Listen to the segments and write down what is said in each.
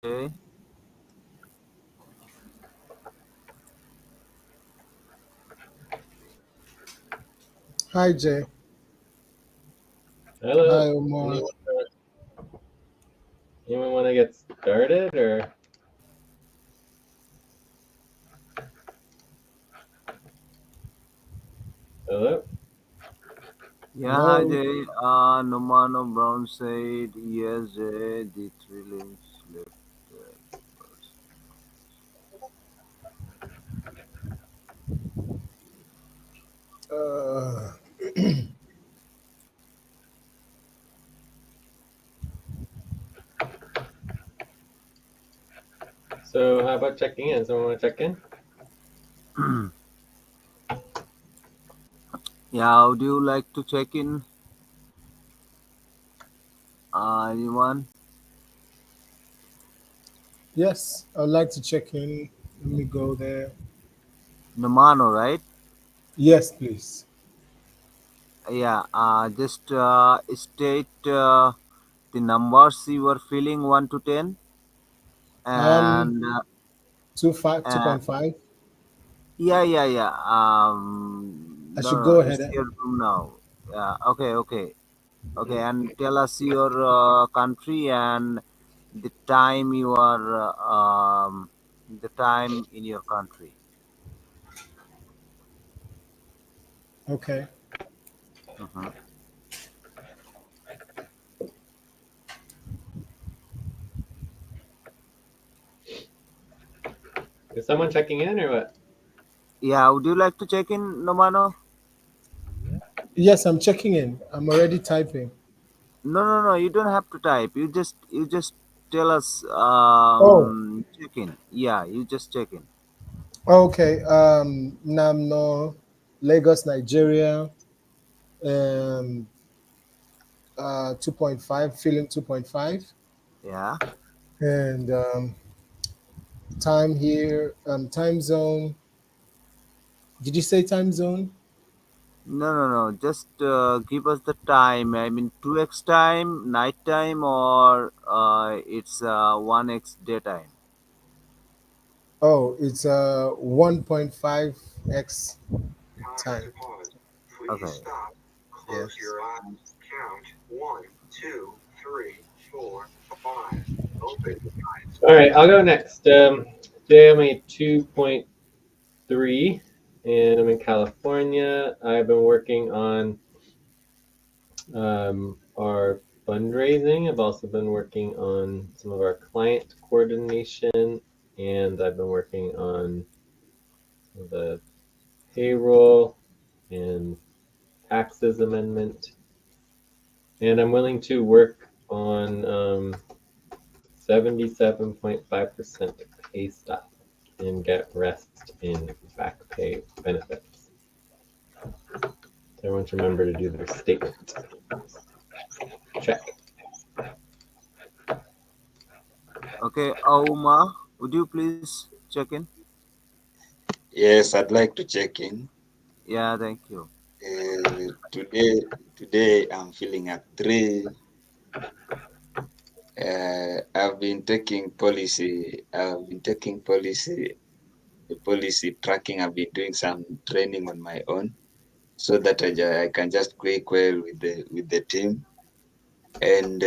Okay. Hi Jay. Hello. Hi Omar. Anyone want to get started or? Hello. Yeah, hi Hello. Jay. Nomano Brown said, yes, Jay, the thrilling slept. Uh, So how about checking in? Someone want to check in? Yeah, would you like to check in? Anyone? yes, I'd like to check in. Let me go there. Nomano, right? Yes, please. Yeah, just state the numbers you were feeling 1 to 10. Um, And two uh, point five. yeah. I No, should no, go it's ahead. your room now. Yeah, okay. Okay, and tell us your country and the time you are, the time in your country. Okay. Mhm. Is someone checking in or what? Yeah, would you like to check in, Nomano? Yes, I'm checking in. I'm already typing. No. You don't have to type. You just tell us. Oh, Check in. Yeah, you just check in. okay. Namno, Lagos, Nigeria. Um, 2.5, feeling 2.5. Yeah. And time here, time zone. Did you say time zone? No. Just give us the time. I mean, 2x time, night time, or it's 1x daytime. Oh, it's 1.5x time. Okay. Yes. All right, I'll go next. Today I'm a 2.3, and I'm in California. I've been working on our fundraising. I've also been working on some of our client coordination, and I've been working on the payroll and taxes amendment. And I'm willing to work on 77.5% pay stop and get rest in back pay benefits. So everyone should remember to do their statement. Check. Okay, Auma, would you please check in? Yes, I'd like to check in. Yeah, thank you. Today I'm feeling at three. I've been taking policy. I've been taking policy tracking. I've been doing some training on my own, so that I can just quick well with the team. And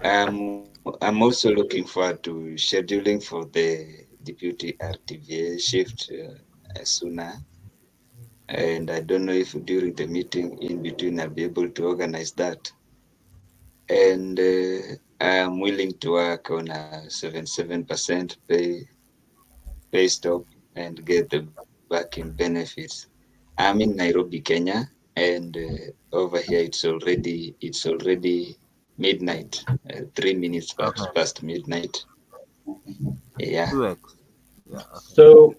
I'm also looking forward to scheduling for the deputy RTVA shift sooner. And I don't know if during the meeting in between I'll be able to organize that. And I'm willing to work on a 77% pay stop and get the backing benefits. I'm in Nairobi, Kenya, and over here it's already midnight, 3 minutes Okay, past midnight. Yeah. 2x. Yeah, okay. So,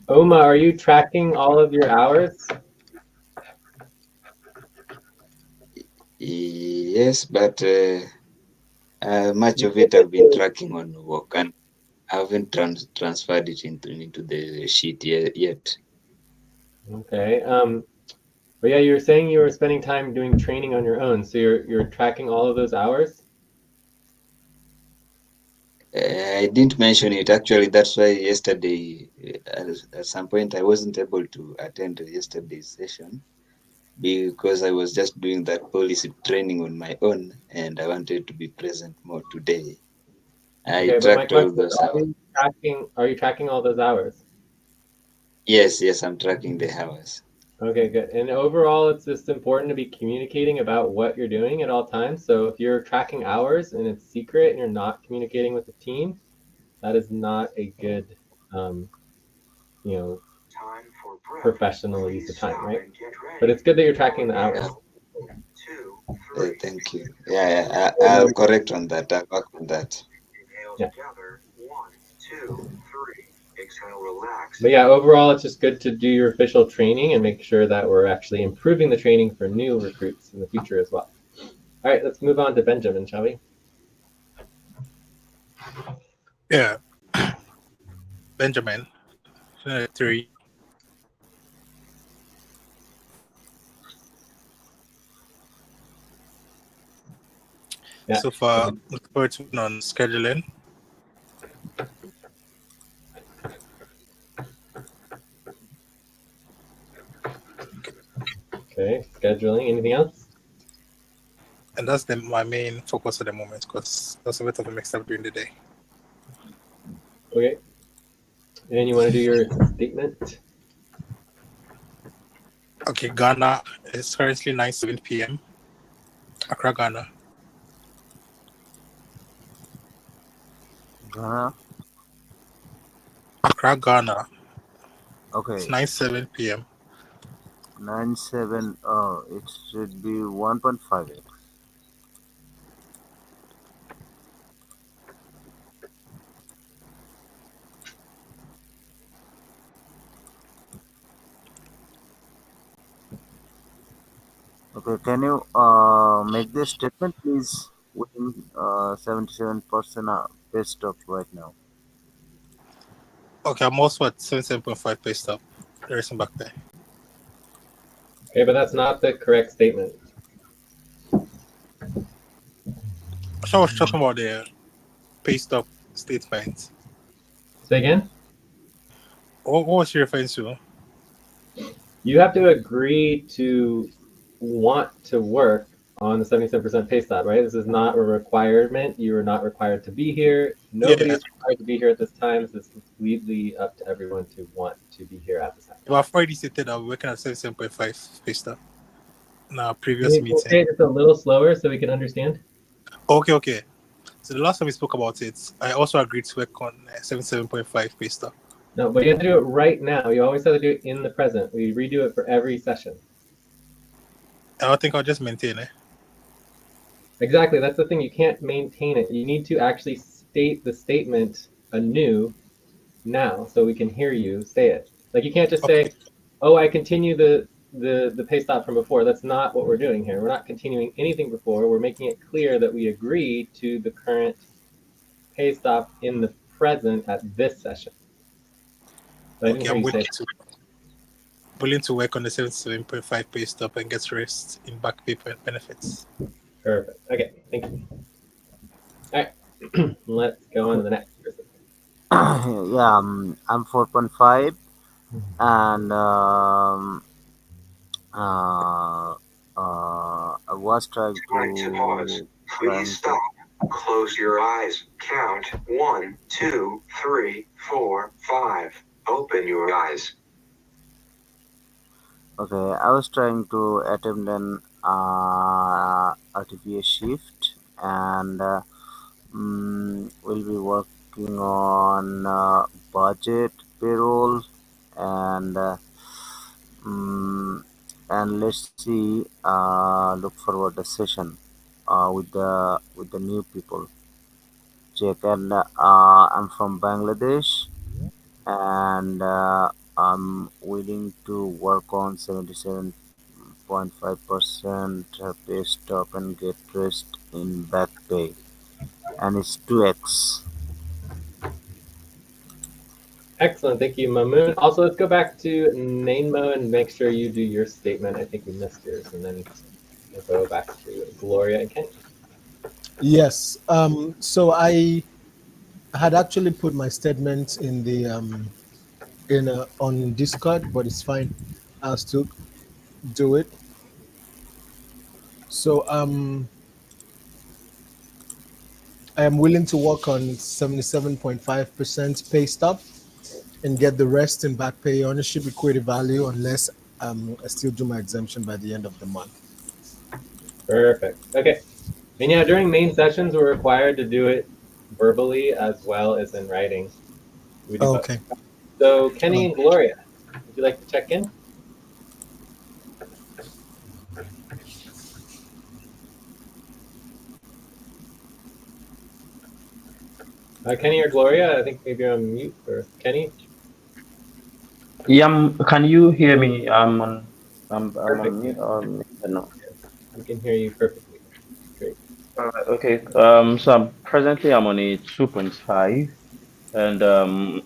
Oma, are you tracking all of your hours? Yes, but much of it I've been tracking on work, and I haven't transferred it into the sheet yet. Okay. But yeah, you were saying you were spending time doing training on your own, so you're tracking all of those hours. I didn't mention it. Actually, that's why yesterday, at some point, I wasn't able to attend yesterday's session because I was just doing that policy training on my own, and I wanted to be present more today. I Okay, but my tracked all question is, those hours. are you tracking all those hours? Yes, I'm tracking the hours. Okay, good. And overall, it's just important to be communicating about what you're doing at all times. So if you're tracking hours and it's secret and you're not communicating with the team, that is not a good, you know, professional use of time, right? But it's good that you're tracking the hours. Thank you. Yeah, And I'll correct on that. I'll work on that. yeah. But yeah, overall, it's just good to do your official training and make sure that we're actually improving the training for new recruits in the future as well. All right, let's move on to Benjamin, shall we? Yeah. Benjamin, 3. Yeah. So far, working on scheduling. Okay, scheduling. Anything else? And that's my main focus at the moment because that's a bit of a mix up during the day. Okay. And you want to do your statement? Okay, Ghana is currently 9:07 p.m. Accra, Ghana. Ghana. Accra, Ghana. It's Okay. 9:07 p.m. 97. Oh, it should be 1.58. Okay, can you make this statement, please? Within 77% pay stop right now. Okay, I'm also at 77.5 pay stop. Racing back there. Okay, but that's not the correct statement. So I was talking about the pay stop statement. Say again? What was you referring to? You have to agree to want to work on the 77% pay stop, right? This is not a requirement. You are not required to be here. Nobody Yeah, is required to be here at this time. This is completely up to everyone to want to be here at this time. but I've already stated I'm working at 77.5 pay stop in our Can previous you meeting. say it just a little slower so we can understand? Okay. So the last time we spoke about it, I also agreed to work on 77.5 pay stop. No, but you have to do it right now. You always have to do it in the present. We redo it for every session. I don't think I'll just maintain it. Exactly. That's the thing. You can't maintain it. You need to actually state the statement anew now so we can hear you say it. Like you can't just Okay. say, "Oh, I continue the pay stop from before." That's not what we're doing here. We're not continuing anything before. We're making it clear that we agree to the current pay stop in the present at this session. So I didn't Okay, hear I'm you say willing to work on the 77.5 pay stop and get rest in back pay benefits. perfect. Okay, thank you. All right, let's go on to the next person. Yeah, I'm 4.5, and I was Please stop. Close your eyes. Count 1, 2, 3, 4, 5. Open your eyes. Okay, I was trying to attempt an RTPA shift, and we'll be working on budget, payroll, and mm, and let's see. Look forward the session with the new people. Check, and I'm from Bangladesh, and I'm willing to work on 77.5% pay stop and get rest in back pay, and it's 2x. Excellent, thank you, Mamoon. Also, let's go back to Nainmo and make sure you do your statement. I think we missed yours, and then we'll go back to Gloria and Kenny. Yes. So I I had actually put my statement in the on Discord, but it's fine. I'll still do it. So I am willing to work on 77.5% pay stub and get the rest in back pay ownership equity value unless I still do my exemption by the end of the month. Perfect. Okay. And yeah, during main sessions, we're required to do it verbally as well as in writing. We do Oh, both. okay. So Kenny and Gloria, would you like to check in? Kenny or Gloria, I think maybe you're on mute. Or Kenny? Yeah, can you hear me? I'm Perfect. on mute. No. We can hear you perfectly. Great. Okay. So presently I'm on a 2.5, and I'm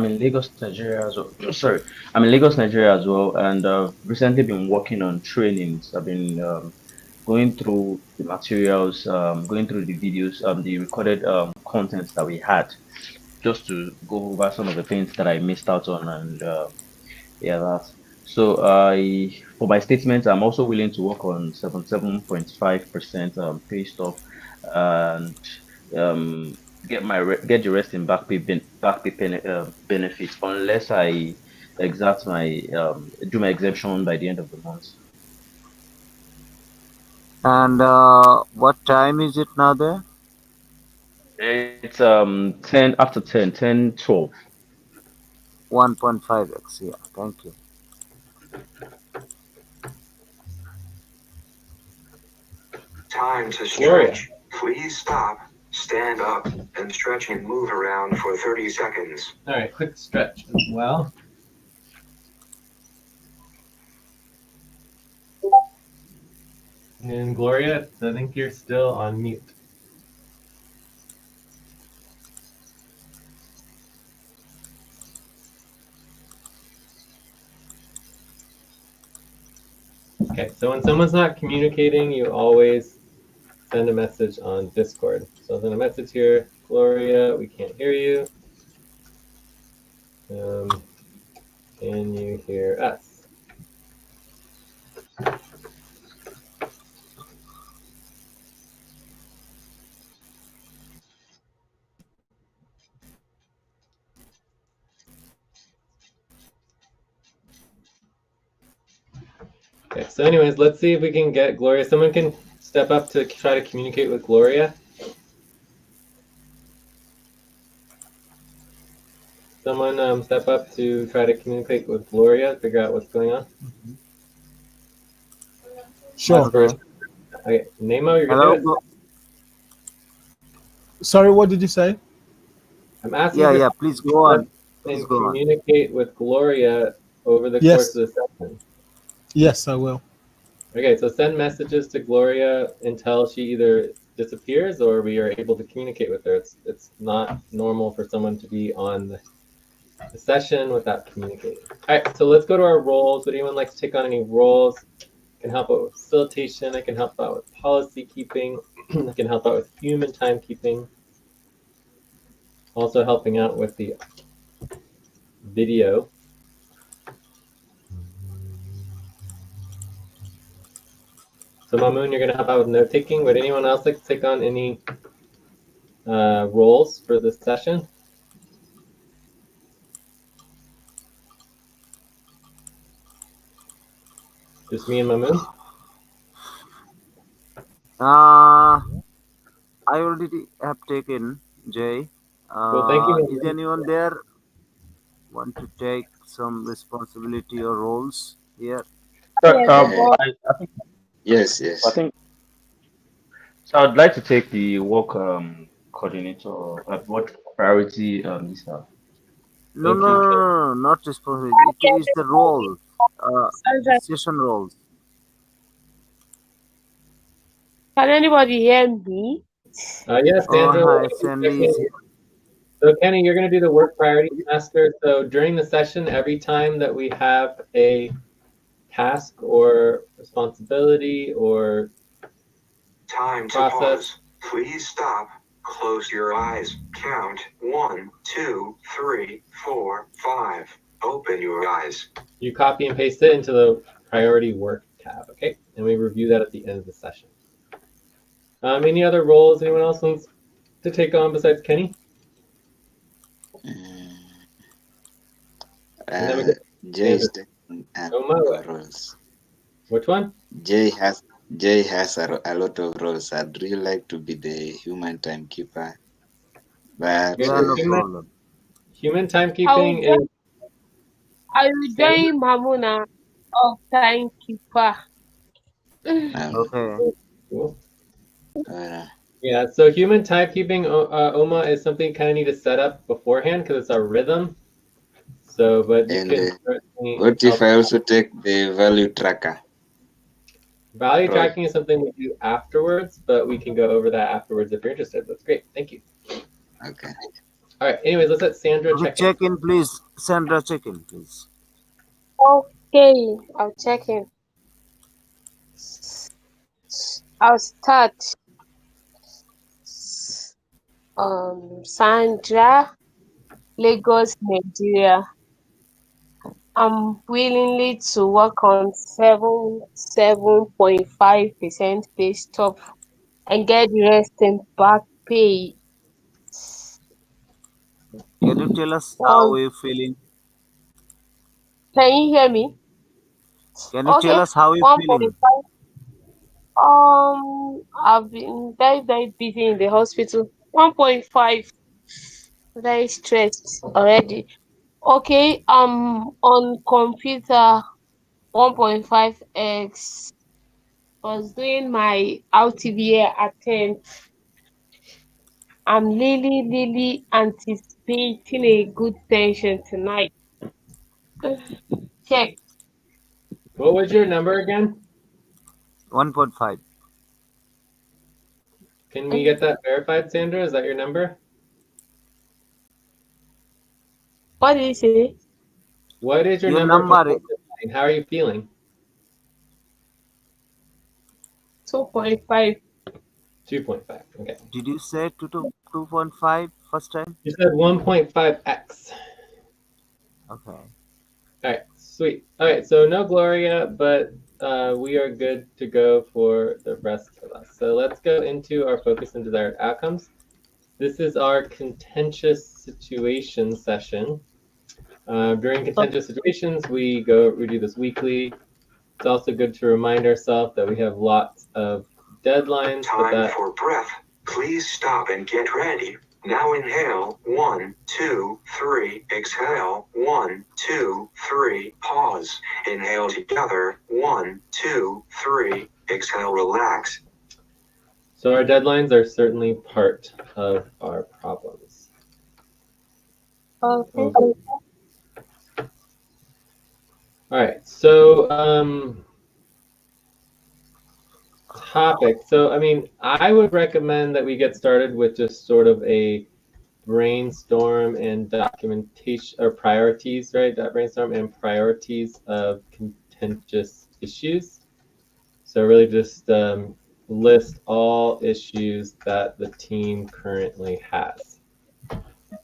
in Lagos, Nigeria as well. Sorry, I'm in Lagos, Nigeria as well, and recently been working on trainings. I've been going through the materials, going through the videos, the recorded contents that we had, just to go over some of the things that I missed out on, and yeah, that's so. I For my statement, I'm also willing to work on 77.5% pay stop, and um get the rest in back pay benefits, unless I exact my do my exemption by the end of the month. And what time is it now there? It's 10 after 10, 10, 12. 1.5x. Yeah, thank you. Time to Gloria. stretch. Please stop, stand up, and stretch and move around for 30 seconds. All right, quick stretch as well. And Gloria, I think you're still on mute. Okay, so when someone's not communicating, you always send a message on Discord. So I'll send a message here. Gloria, we can't hear you. Can you hear us? Okay, so anyways, let's see if we can get Gloria. Someone can step up to try to communicate with Gloria. Someone step up to try to communicate with Gloria, figure out what's going on. Sure. Okay. Okay, Nemo, you're gonna Hello. do it. Sorry, what did you say? I'm asking Yeah, for yeah. someone Please to go step on. up Please and go on. communicate with Gloria over the course Yes. of the session. Yes, I will. Okay, so send messages to Gloria until she either disappears or we are able to communicate with her. It's not normal for someone to be on the session without communicating. All right, so let's go to our roles. Would anyone like to take on any roles? I can help out with facilitation. I can help out with policy keeping. I can help out with human timekeeping. Also helping out with the video. So Mamoon, you're going to help out with note taking. Would anyone else like to take on any roles for this session? Just me and Mamoon? I already have taken Jay. Well, thank you, Is Mamoon. anyone there want to take some responsibility or roles here? So, Yes, the boss. I think Yes, I yes. think so. I'd like to take the work coordinator, work priority list. No, Thank no, you. no, no, no, not responsibility. It is the role, the Sandra, session roles. can anybody hear me? Yes, Oh, Sandra, hi, let me check Sandy in. is here. So Kenny, you're going to do the work priority master. So during the session, every time that we have a task or responsibility or Time to process, pause. Please stop, close your eyes, count 1, 2, 3, 4, 5. Open your eyes. You copy and paste it into the priority work tab, okay? And we review that at the end of the session. Any other roles anyone else wants to take on besides Kenny? Mm, And then we get Jay Sandra. is taking Oma, roles. which one? Jay has a lot of roles. I'd really like to be the human timekeeper, but Okay, Yeah, so no problem. human I will timekeeping is join, I will Sandra. join Mamuna of timekeeper. um, Okay. Cool. uh, Yeah, so human timekeeping, OMA, is something you kind of need to set up beforehand because it's our rhythm. So, but you and can certainly what if help. I also take the value tracker Value role? tracking is something we do afterwards, but we can go over that afterwards if you're interested. That's great. Thank you. Okay. All right. Anyways, let's let Sandra Okay, check in. check in, please. Sandra, check in, please. Okay, I'll check in. I'll start. Sandra, Lagos, Nigeria. I'm willingly to work on 7.5% pay stop and get the rest in back pay. Can you tell us how One, you feeling? can you hear me? Can you tell Okay, us how you feeling? 1.5. I've been very, very busy in the hospital. 1.5, very stressed already. Okay, on computer 1.5x. Was doing my RTVA attempt. I'm really anticipating a good session tonight. Check. What was your number again? 1.5. Can we get that verified, Sandra? Is that your number? What did you say? What is your Your number for number, testifying? How are you feeling? 2.5. 2.5. Okay. did you say 2.5 first time? You said 1.5x. Okay. All right, sweet. All right, so no Gloria, but we are good to go for the rest of us. So let's go into our focus and desired outcomes. This is our contentious situation session. During contentious situations, we do this weekly. It's also good to remind ourselves that we have lots of deadlines, but Time for breath. Please stop and get ready. Now inhale. 1, 2, 3. Exhale. 1, 2, 3. Pause. Inhale together. 1, 2, 3. Exhale. Relax. so our deadlines are certainly part of our problems. Okay. Okay. All right, so topic. So, I mean, I would recommend that we get started with just sort of a brainstorm and documentation or priorities, right? That brainstorm and priorities of contentious issues. So, really just list all issues that the team currently has.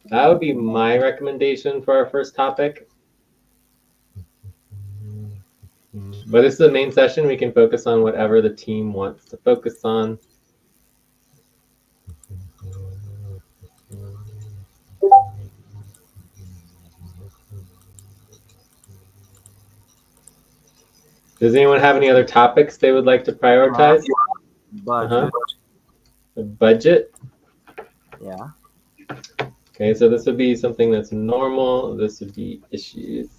That would be my recommendation for our first topic. But this is the main session. We can focus on whatever the team wants to focus on. Does anyone have any other topics they would like to Yeah. prioritize? Uh-huh. Budget. The budget. Yeah. Okay, so this would be something that's normal. This would be issues.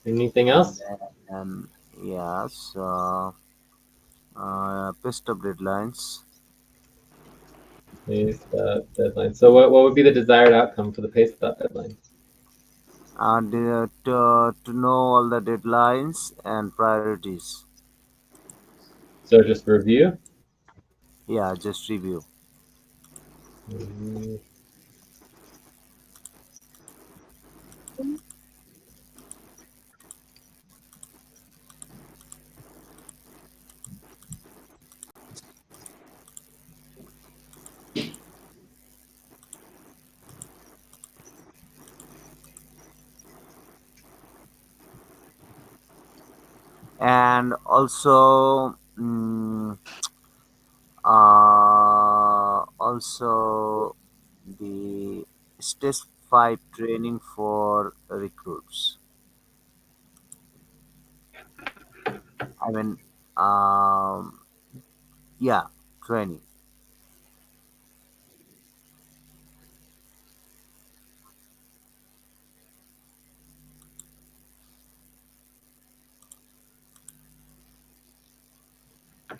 Anything And else? then, yes, best of deadlines. Pay stub deadline. So what would be the desired outcome for the pay stub deadline? And to know all the deadlines and priorities. So just review. Yeah, just review. Mhm. and also also the stage 5 training for recruits. I mean, um, yeah, training.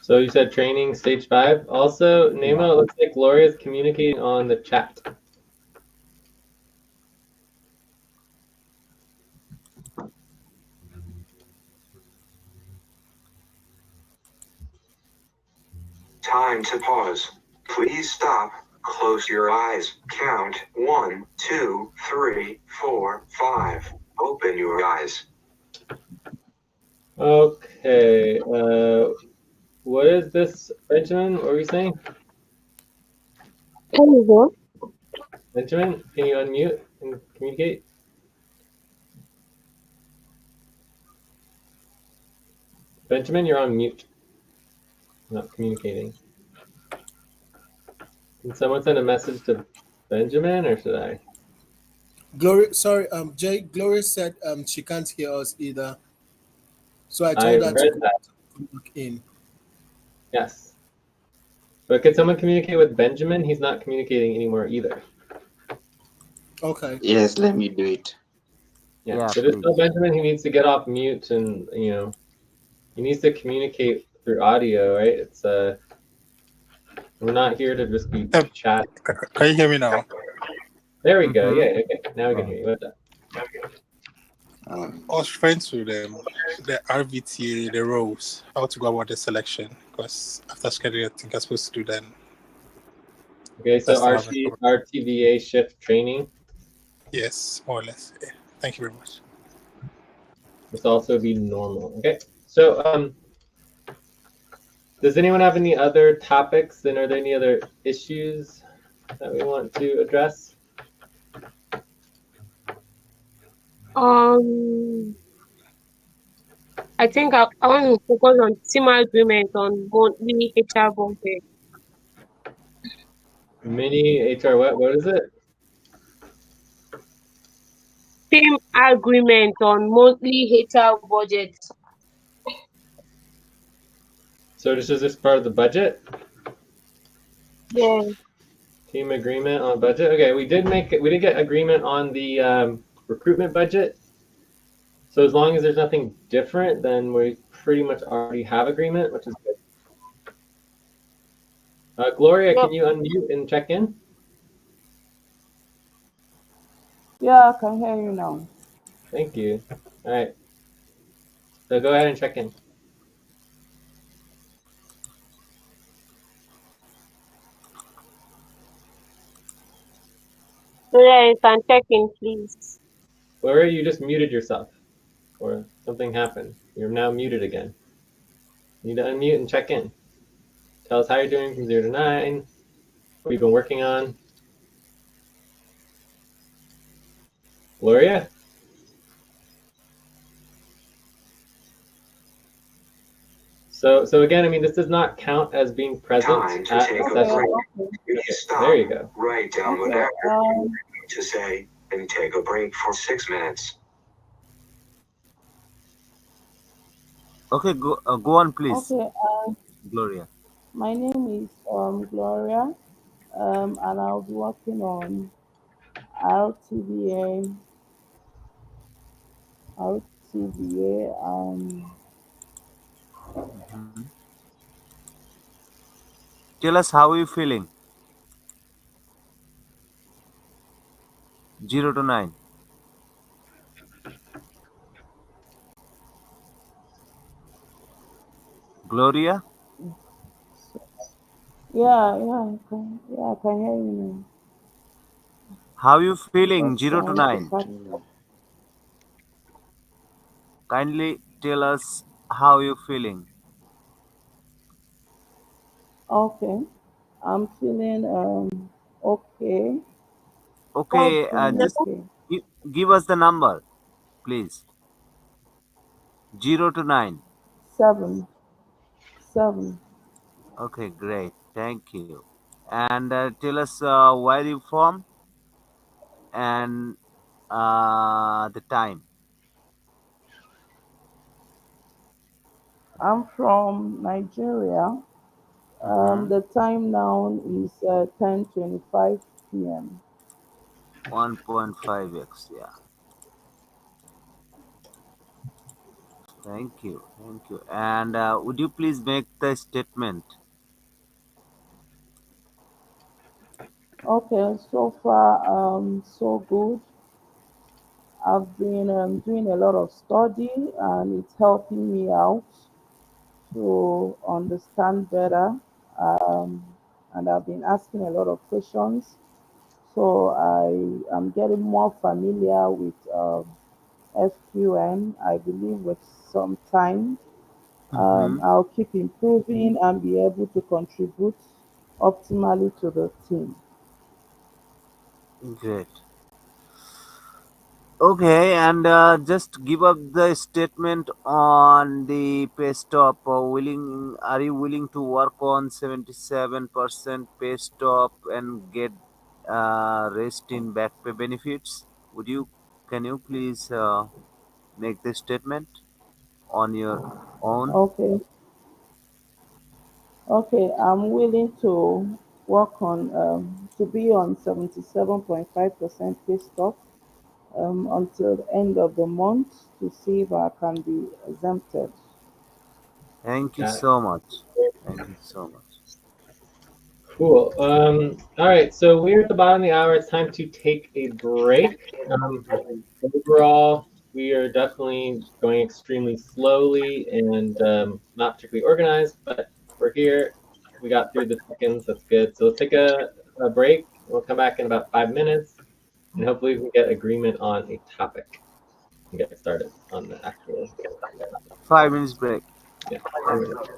So you said training stage 5. Also, Yeah. Nemo, it looks like Gloria's communicating on the chat. Time to pause. Please stop. Close your eyes. Count 1, 2, 3, 4, 5. Open your eyes. Okay. What is this, Benjamin? What were you saying? Can you go? Benjamin, can you unmute and communicate? Benjamin, you're on mute, not communicating. Can someone send a message to Benjamin, or should I? Gloria, sorry, Jay. Gloria said she can't hear us either, so I I told her to read go that. back in. Yes. But could someone communicate with Benjamin? He's not communicating anymore either. Okay. Yes, let me do it. Yeah. Yeah, So just tell please. Benjamin he needs to get off mute, and he needs to communicate through audio, right? It's we're not here to just be Um, chat. can you hear me now? There we go. Mm-hmm. Yeah. Okay. Now we can hear you. What's up? I was trying to the RVT, the roles, how to go about the selection. Because after scheduling, I think I'm supposed to do then. Okay. So That's not having problem. RTVA shift training Yes, more or less. Yeah. Thank you very much. must also be normal. Okay. So does anyone have any other topics? And are there any other issues that we want to address? Um, I think I want to focus on team agreement on monthly HR budget. Mini HR, what is it? Team agreement on monthly HR budget. So this is just part of the budget? Yeah. Team agreement on budget? Okay, we did get agreement on the recruitment budget. So as long as there's nothing different, then we pretty much already have agreement, which is good. Gloria, Yeah. can you unmute and check in? Yeah, I can hear you now. Thank you. All right. So go ahead and check in. So yeah, you can check in, please. Gloria, you just muted yourself, or something happened. You're now muted again. You need to unmute and check in. Tell us how you're doing from 0 to 9, what you've been working on. Gloria? So again, I mean, this does not count as being present Time to at take a a Okay, session. break. okay, Please Okay, stop. there you go. Write down okay. whatever you need to say and take a break for 6 minutes. Okay, go on, please, Okay. Gloria. My name is Gloria. And I'll be working on RTVA, RTVA. Mhm. Tell us how you feeling. 0 to 9. Gloria, So, yeah, I can hear you now. how you feeling? Just 0 to trying to 9. catch. Kindly tell us how you feeling. Okay, I'm feeling okay. What's Okay, the Feeling just okay. give us the number, please. 0 to 9. seven, seven. Okay, great. Thank you. And tell us where you from and the time. I'm from Nigeria. Mm-hmm. The time now is 10:25 p.m. 1.5x. Yeah. Thank you. Thank you. And would you please make the statement? Okay, so far so good. I've been doing a lot of study and it's helping me out to understand better. Um, and I've been asking a lot of questions. So I am getting more familiar with SQN. I believe with some time, Mm-hmm. I'll keep improving and be able to contribute optimally to the team. Great. Okay, and just give up the statement on the pay stop. Are you willing to work on 77% pay stop and get rest in back pay benefits? Would you? Can you please make the statement on your own? Okay, okay, I'm willing to work on to be on 77.5% pay stop until the end of the month to see if I can be exempted. Thank you Got it. so much. Thank you so much. Cool. All right, so we're at the bottom of the hour. It's time to take a break. Overall, we are definitely going extremely slowly and not particularly organized, but we're here. We got through the seconds. That's good. So let's take a break. We'll come back in about 5 minutes, and hopefully we can get agreement on a topic and get started on the actual. 5 minutes break. Yeah, 5 minutes.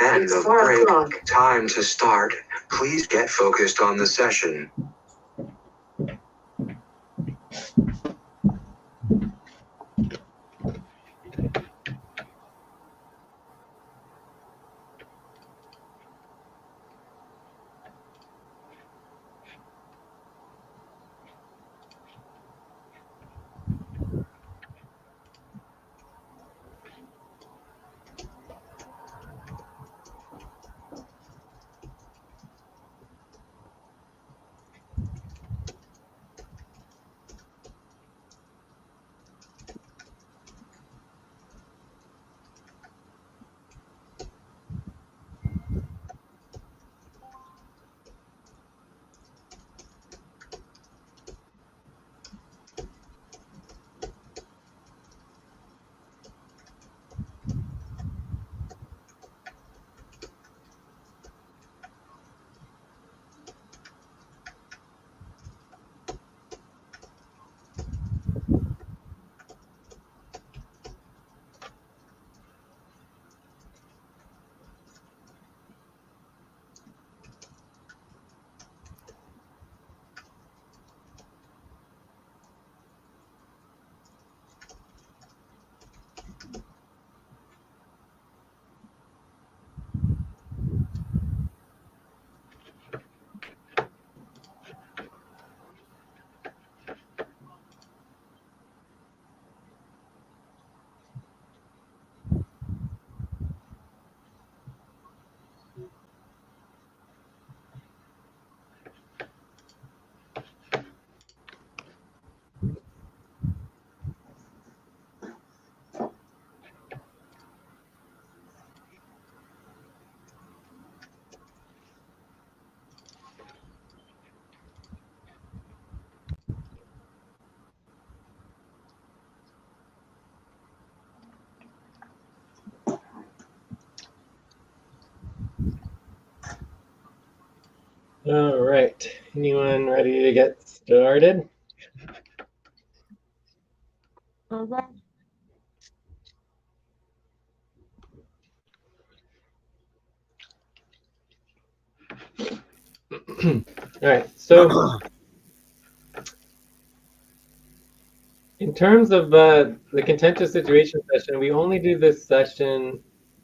End of break. Time to start. Please get focused on the session. All right. Anyone ready to get started? Okay. All right. So in terms of the contentious situation session, we only do this session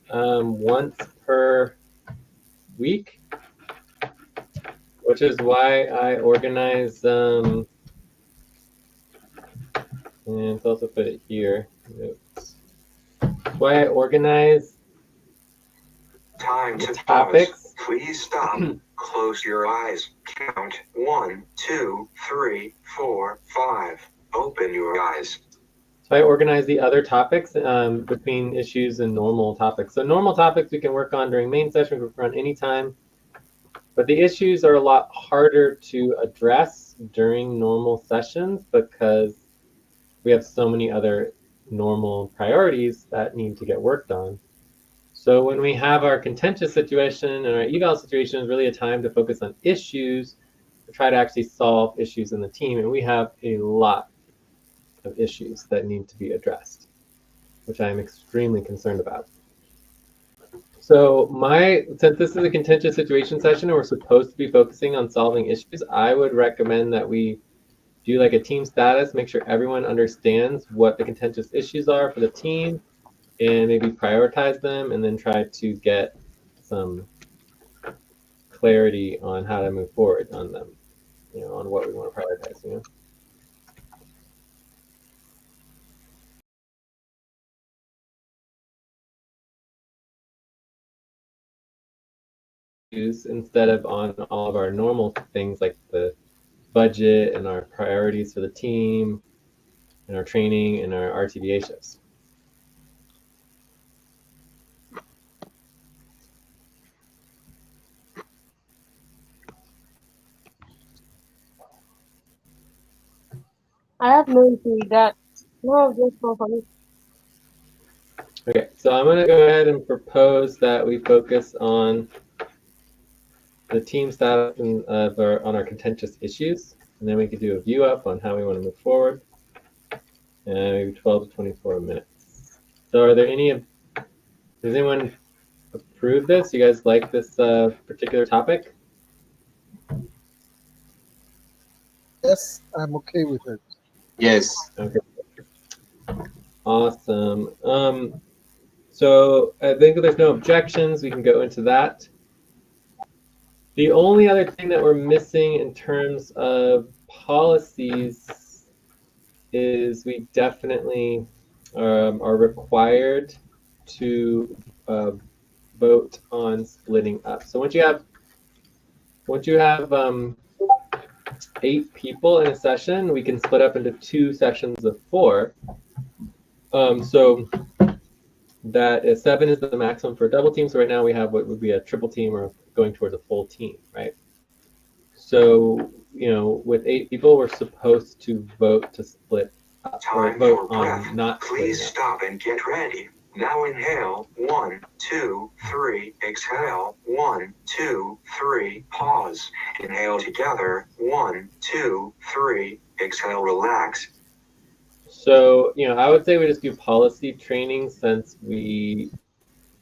once per week, which is why I organize, and let's also put it here, notes. Why I organize Time the to topics. pause. Please stop. Close your eyes. Count 1, 2, 3, 4, 5. Open your eyes. So I organize the other topics between issues and normal topics. So normal topics we can work on during main session, we can work on anytime. But the issues are a lot harder to address during normal sessions because we have so many other normal priorities that need to get worked on. So when we have our contentious situation and our eval situation is really a time to focus on issues, to try to actually solve issues in the team. And we have a lot of issues that need to be addressed, which I am extremely concerned about. So since this is a contentious situation session and we're supposed to be focusing on solving issues, I would recommend that we do like a team status, make sure everyone understands what the contentious issues are for the team and maybe prioritize them and then try to get some clarity on how to move forward on them, on what we want to prioritize, instead of on all of our normal things like the budget and our priorities for the team and our training and our RTVA shifts. I have no issue with that. No, just for me. Okay, so I'm going to go ahead and propose that we focus on the team status and on our contentious issues, and then we could do a view up on how we want to move forward, and maybe 12 to 24 minutes. So are there does anyone approve this? You guys like this particular topic? Yes, I'm okay with it. Yes. Okay. Awesome. So I think if there's no objections, we can go into that. The only other thing that we're missing in terms of policies is we definitely are required to vote on splitting up. So once you have 8 people in a session, we can split up into 2 sessions of 4. So that is 7 is the maximum for a double team. So right now we have what would be a triple team or going towards a full team, right? So, with 8 people, we're supposed to vote to split up or Time vote for breath. on not Please splitting up. stop and get ready. Now inhale. 1, 2, 3. Exhale. 1, 2, 3. Pause. Inhale together. 1, 2, 3. Exhale. Relax. So, I would say we just do policy training since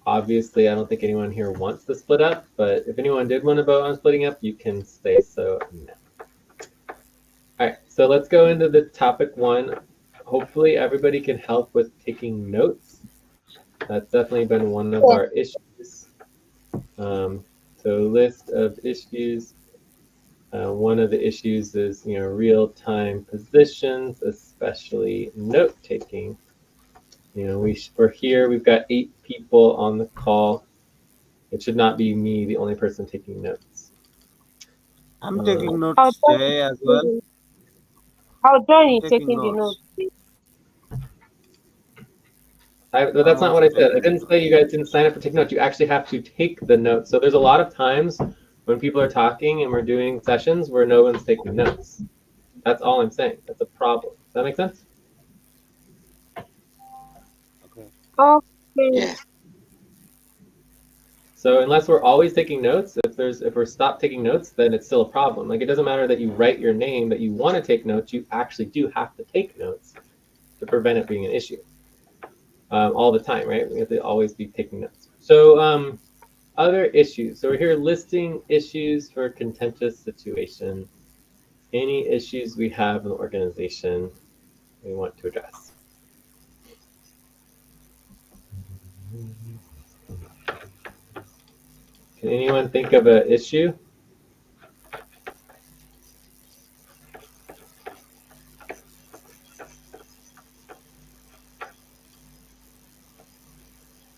obviously, I don't think anyone here wants to split up, but if anyone did want to vote on splitting up, you can say so now. All right, so let's go into the topic 1. Hopefully everybody can help with taking notes. That's definitely been one of our issues. So list of issues. One of the issues is, real-time positions, especially note-taking. We're here, we've got 8 people on the call. It should not be me, the only person taking notes. I'm taking I'll notes join today as well. you. I'll join I'm you taking taking the notes. notes, please. But I'm that's not what also I said. I taking didn't notes. say you guys didn't sign up to take notes. You actually have to take the notes. So there's a lot of times when people are talking and we're doing sessions where no one's taking notes. That's all I'm saying. That's a problem. Does that make sense? Okay. Okay. Yeah. So unless we're always taking notes, if we're stopped taking notes, then it's still a problem. Like it doesn't matter that you write your name, that you want to take notes, you actually do have to take notes to prevent it being an issue all the time, right? We have to always be taking notes. So other issues. So we're here listing issues for contentious situation. Any issues we have in the organization we want to address. Can anyone think of an issue?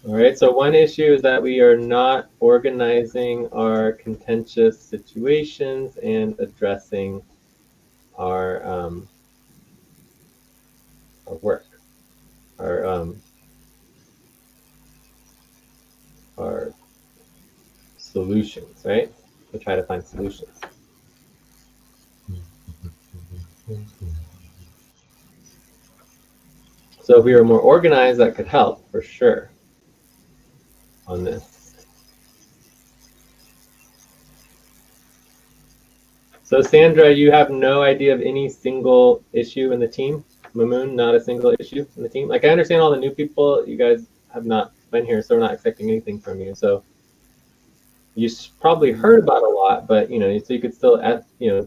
All right, so one issue is that we are not organizing our contentious situations and addressing our work, our our solutions, right? We try to find solutions. So if we were more organized, that could help for sure on this. So Sandra, you have no idea of any single issue in the team? Mamoon, not a single issue in the team? Like I understand all the new people, you guys have not been here, so we're not expecting anything from you. So you probably heard about a lot, but so you could still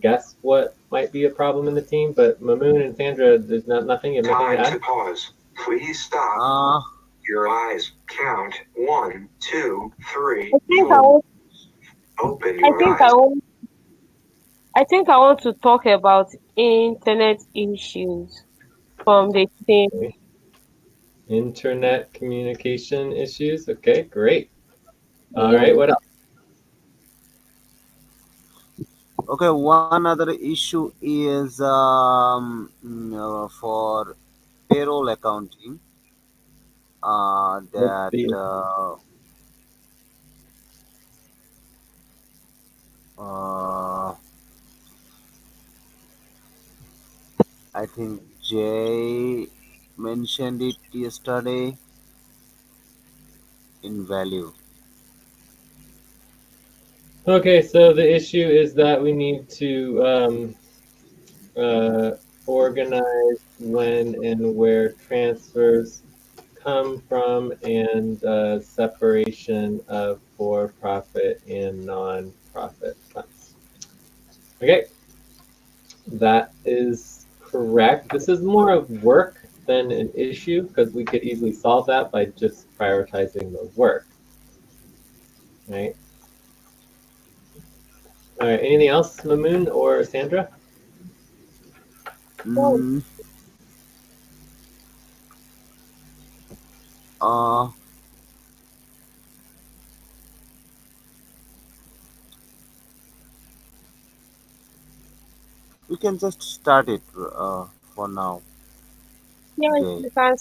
guess what might be a problem in the team. But Mamoon and Sandra, there's nothing. You have nothing to Time add. to pause. Please stop. Your eyes. Count 1, 2, 3, I think I 4. want, Open I your think I eyes. want, I think I want to talk about internet issues from the team. Okay. Internet communication issues. Okay, great. All right, Yeah. what else? Okay, one other issue is for payroll accounting. Let's That see. uh, I think Jay mentioned it yesterday in value. Okay, so the issue is that we need to uh, organize when and where transfers come from and separation of for-profit and non-profit funds. Okay, that is correct. This is more of work than an issue because we could easily solve that by just prioritizing the work, right? All right, anything else, Mamoon or Sandra? Oh, Mm, uh, we can just start it for now, yes, Jay. you can start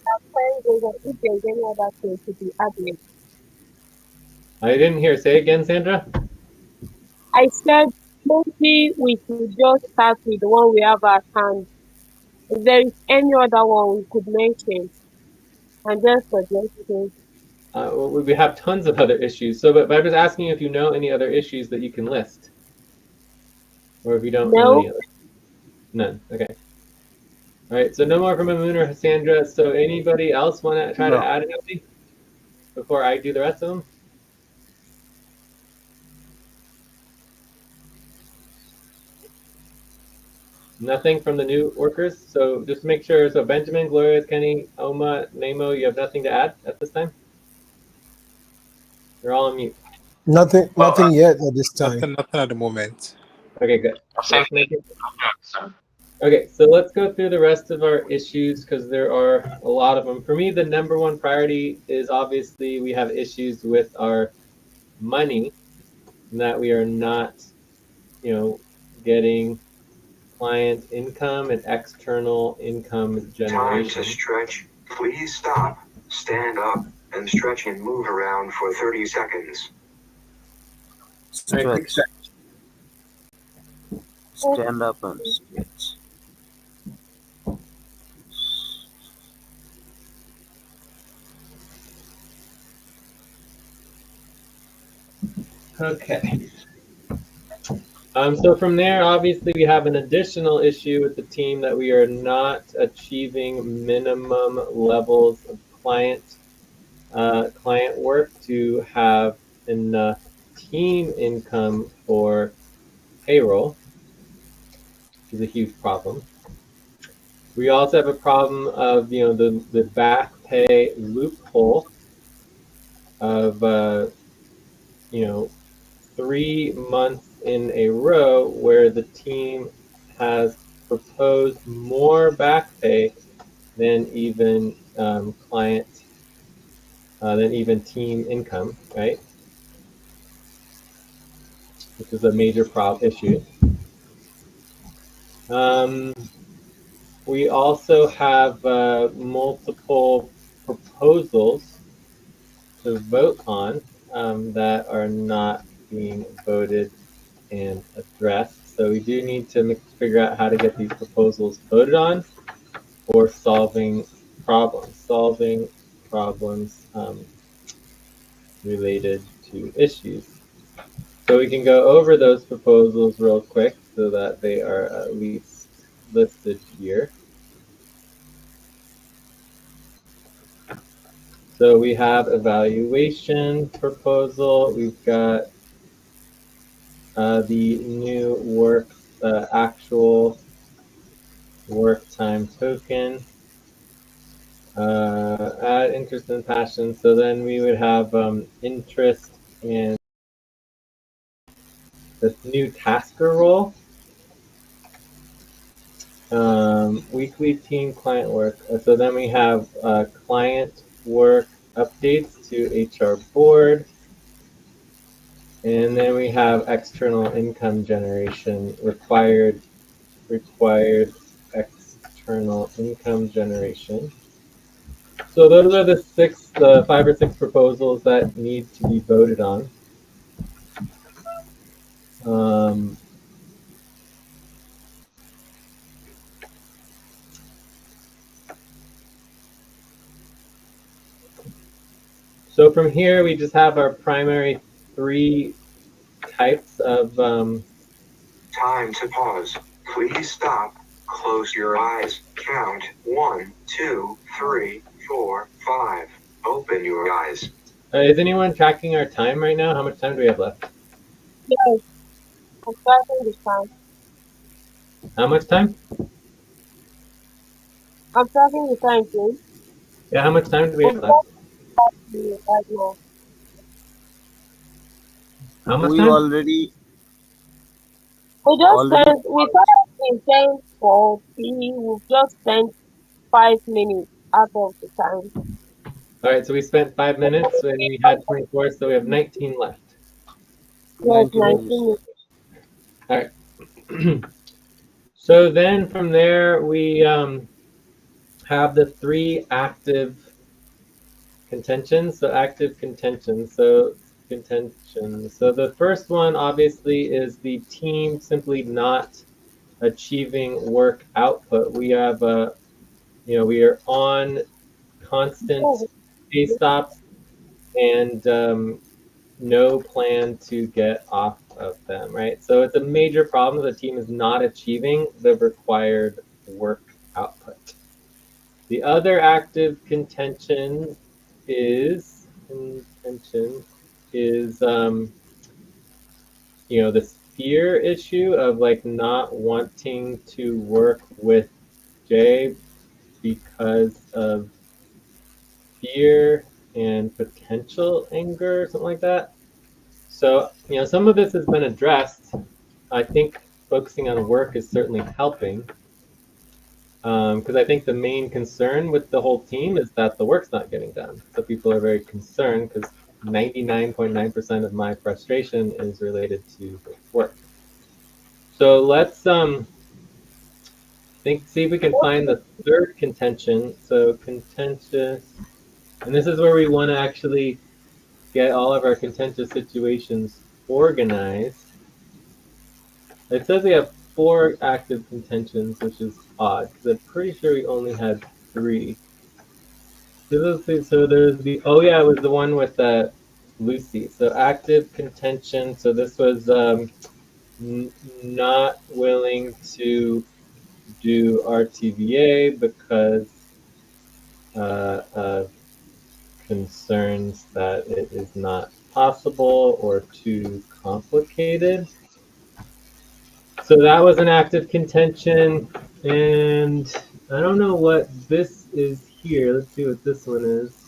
that when if there's any other thing to be added. I didn't hear. Say again, Sandra. I said mostly we should just start with the one we have at hand. If there is any other one we could mention and just suggest it. We have tons of other issues. So, but I'm just asking you if you know any other issues that you can list, or if you don't know No, any other. None. Okay. All right. So no more from Moon or Sandra. So anybody else want to try to No, add anything before I do the rest of them? Nothing from the new workers. So just make sure. So Benjamin, Gloria, Kenny, Oma, Nemo, you have nothing to add at this time. You're all on mute. Nothing yet at this time. Nothing at the moment. Okay, good. Let's make it. Okay, so let's go through the rest of our issues because there are a lot of them. For me, the number one priority is obviously we have issues with our money, and that we are not, getting client income and external income Time to generation. stretch. Please stop. Stand up and stretch and move around for 30 seconds. All right, quick stretch, stretch. stand up and stretch. Okay. So from there, obviously, we have an additional issue with the team that we are not achieving minimum levels of client work to have enough team income for payroll, which is a huge problem. We also have a problem of the back pay loophole of 3 months in a row where the team has proposed more back pay than even than even team income, right? Which is a major issue. Um, we also have multiple proposals to vote on that are not being voted and addressed. So we do need to figure out how to get these proposals voted on or solving problems related to issues. So we can go over those proposals real quick so that they are at least listed here. So we have evaluation proposal. We've got the new actual work time token. Add interest and passion. So then we would have interest and this new tasker role. Weekly team client work. So then we have client work updates to HR board. And then we have external income generation required external income generation. So those are the 5 or 6 proposals that need to be voted on. Um, so from here, we just have our primary 3 types of Time to pause. Please stop. Close your eyes. Count 1, 2, 3, 4, 5. Open your eyes. is anyone tracking our time right now? How much time do we have left? Yes, I'm starting the time. How much time? I'm starting the time, Jane. Yeah, how much time do we have I'm left? starting right now. How much We time? already We started in 10:40. We've just spent 5 minutes out of the time. All right, so we spent 5 minutes and we had 24, so we have 19 left. Yes, 90 19 minutes. minutes. All right. So then from there, we have the 3 active contentions. So active contentions. So contention. So the first one obviously is the team simply not achieving work output. We have we are on constant Oh, pay stops and no plan to get off of them, right? So it's a major problem. The team is not achieving the required work output. The other active contention is this fear issue of like not wanting to work with Jay because of fear and potential anger, something like that. So, some of this has been addressed. I think focusing on work is certainly helping because I think the main concern with the whole team is that the work's not getting done. So people are very concerned because 99.9% of my frustration is related to work. So let's see if we can find the third contention. So contentious, and this is where we want to actually get all of our contentious situations organized. It says we have 4 active contentions, which is odd because I'm pretty sure we only had 3. So there's the it was the one with the Lucy. So active contention. So this was not willing to do RTVA because of concerns that it is not possible or too complicated. So that was an active contention, and I don't know what this is here. Let's see what this one is.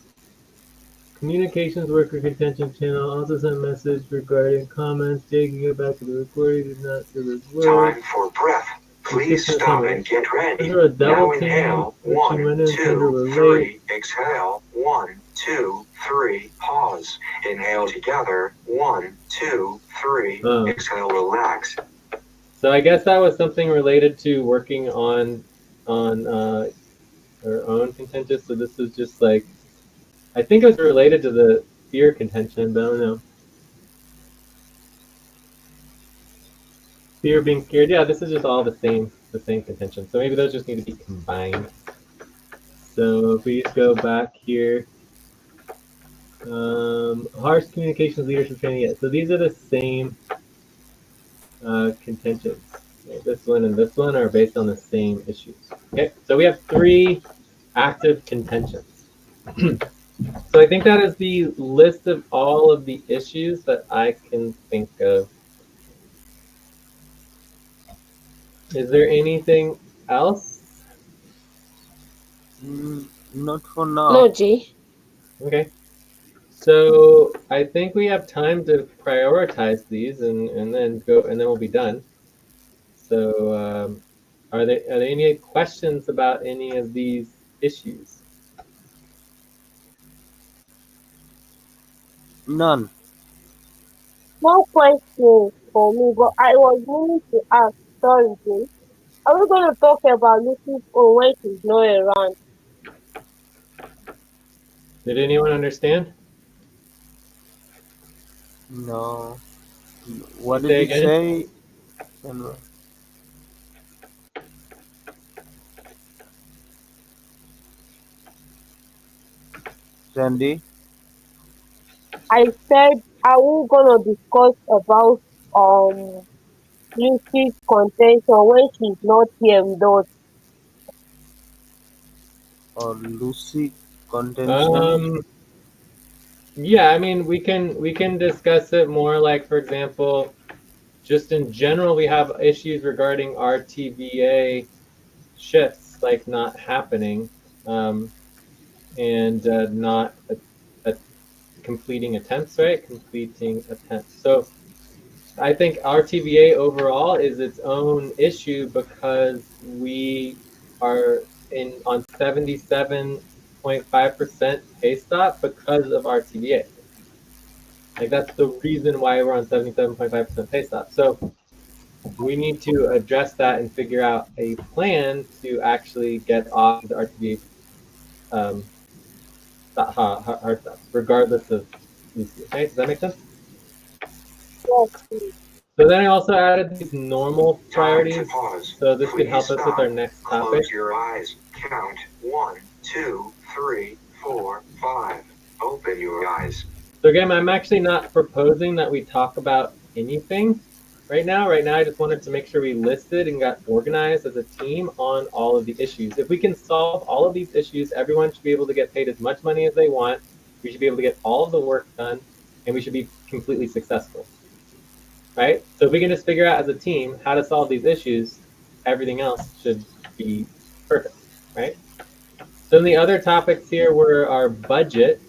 Communications worker contention channel also sent message regarding comments. Taking it back to the recording did not feel his words. Time for breath. Please Skip stop summary. and get Those ready. were a double Now team. inhale. Richie 1, went in, Thunder 2, were late. 3. Exhale. 1, 2, 3. Pause. Inhale together. 1, 2, 3. Exhale. Relax. So I guess that was something related to working on our own contention. So this was just like, I think it was related to the fear contention, but I don't know. Fear being scared. Yeah, this is just all the same contention. So maybe those just need to be combined. So if we just go back here, harsh communications leadership training. Yeah, so these are the same contentions. Okay, this one and this one are based on the same issues. Okay, so we have 3 active contentions. So I think that is the list of all of the issues that I can think of. Is there anything else? Not for now. No, G. Okay. So I think we have time to prioritize these and then go and then we'll be done. So are there any questions about any of these issues? None. No question for me, but I was meaning to ask, sorry, Jay. Are we going to talk about Lucy's own when she's not around? Did anyone understand? No. Can What you did say you again? say? Sandra? Sandy? I said, are we going to discuss about Lucy's contention when she's not here with us? Or Lucy contention? Um, yeah, I mean we can discuss it more. Like for example, just in general, we have issues regarding RTVA shifts like not happening, and not a completing attempts, right? Completing attempts. So I think RTVA overall is its own issue because we are in on 77.5% pay stop because of RTVA. Like that's the reason why we're on 77.5% pay stop. So we need to address that and figure out a plan to actually get off the RTVA hard stops, regardless of Lucy. Okay, does that make sense? Yes, please. So then I also added these normal Time to priorities. pause. So this could Please help us with our stop. next topic. Close your eyes. Count 1, 2, 3, 4, 5. Open your eyes. So again, I'm actually not proposing that we talk about anything right now. Right now, I just wanted to make sure we listed and got organized as a team on all of the issues. If we can solve all of these issues, everyone should be able to get paid as much money as they want. We should be able to get all of the work done, and we should be completely successful. Right? So if we can just figure out as a team how to solve these issues, everything else should be perfect. Right? So then the other topics here were our budget.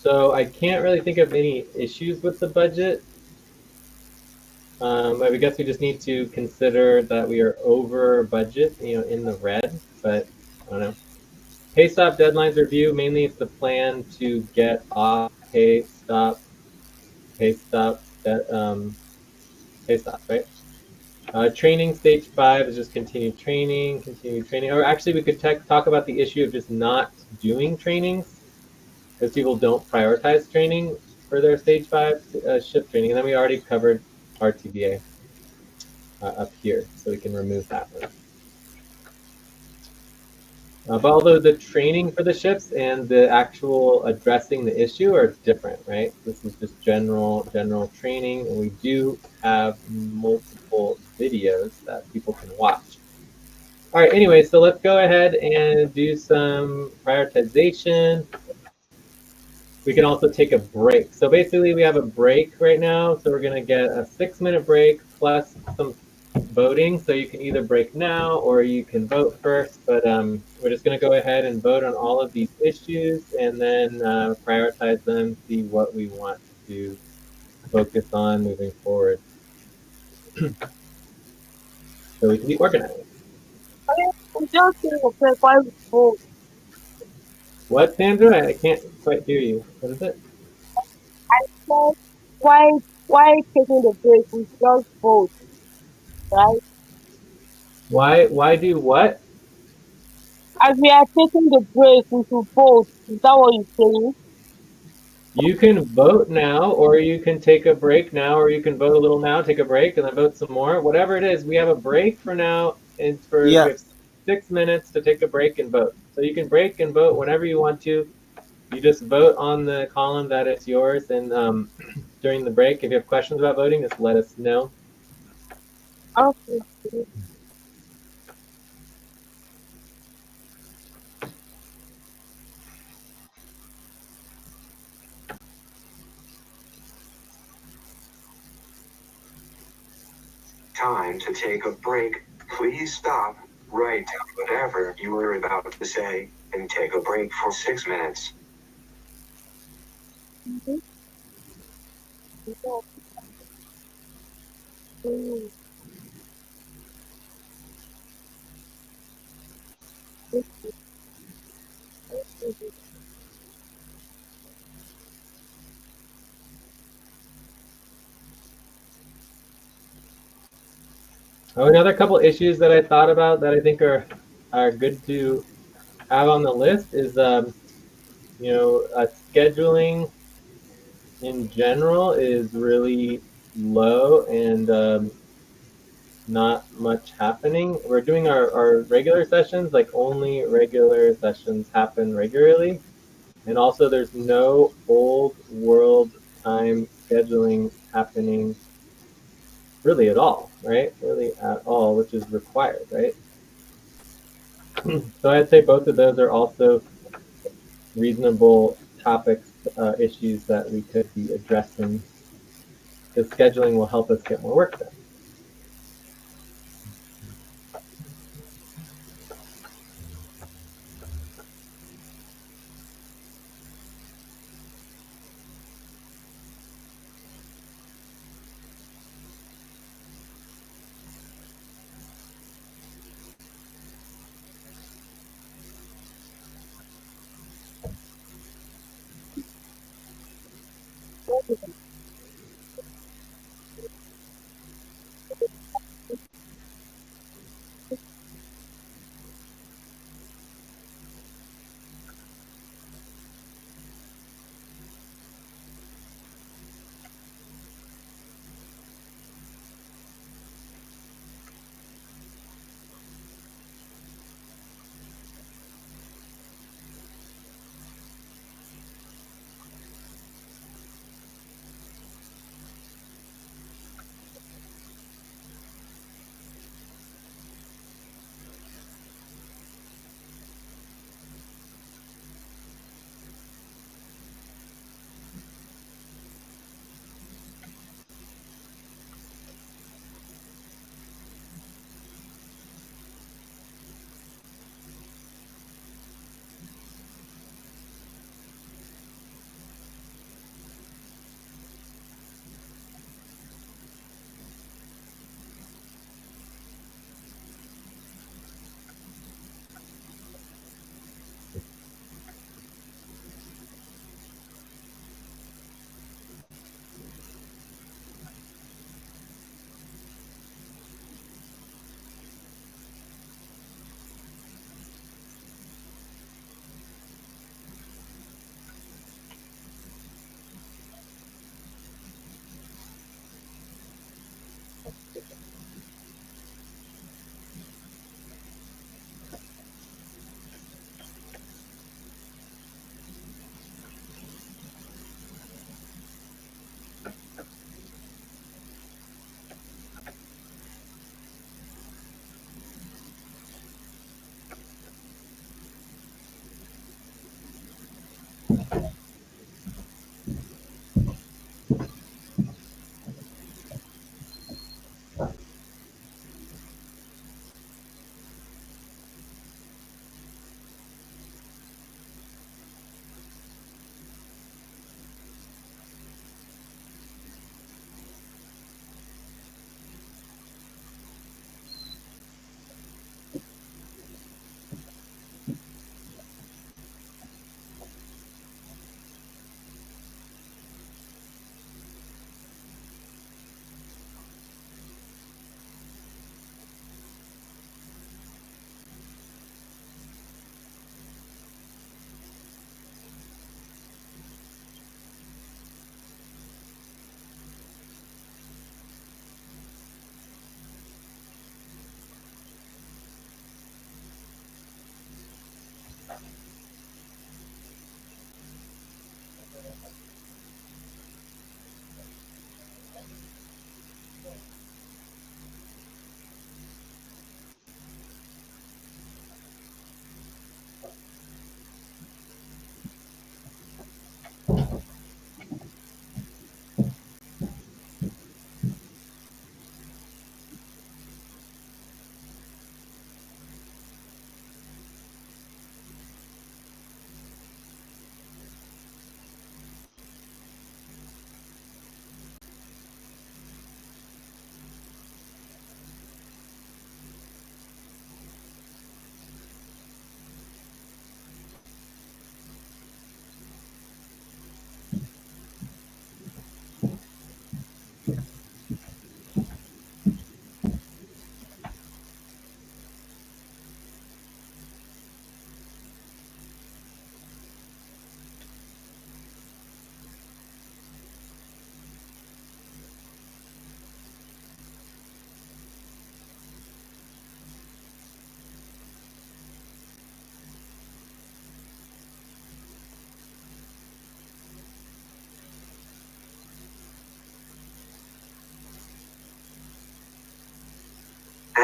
So I can't really think of any issues with the budget. I guess we just need to consider that we are over budget, in the red, but I don't know. Pay stop deadlines review, mainly it's the plan to get off pay stop, pay stops, right? Training stage 5 is just continued training, or actually we could talk about the issue of just not doing trainings because people don't prioritize training for their stage 5 shift training. And then we already covered RTVA up here, so we can remove that one. But although the training for the shifts and the actual addressing the issue are different, right? This is just general training, and we do have multiple videos that people can watch. All right, anyway, so let's go ahead and do some prioritization. We can also take a break. So basically we have a break right now. So we're gonna get a 6-minute break plus some voting. So you can either break now or you can vote first, but we're just gonna go ahead and vote on all of these issues and then prioritize them, see what we want to focus on moving forward so we can be organized. I'm just saying a prayer while we vote. What, Sandra? I can't quite hear you. What is it? So why taking the break? We just vote, right? Why do what? As we are taking the break, we should vote. Is that what you're saying? You can vote now, or you can take a break now, or you can vote a little now, take a break, and then vote some more. Whatever it is, we have a break for now, and we Yeah, have 6 minutes to take a break and vote. So you can break and vote whenever you want to. You just vote on the column that it's yours, and during the break, if you have questions about voting, just let us know. Okay. Time to take a break. Please stop, write down whatever you were about to say, and take a break for 6 minutes. Oh, another couple issues that I thought about that I think are good to have on the list is scheduling in general is really low and not much happening. We're doing our regular sessions, like only regular sessions happen regularly. And also there's no old world time scheduling happening really at all, right? Really at all, which is required, right? So I'd say both of those are also reasonable topics, issues that we could be addressing because scheduling will help us get more work done.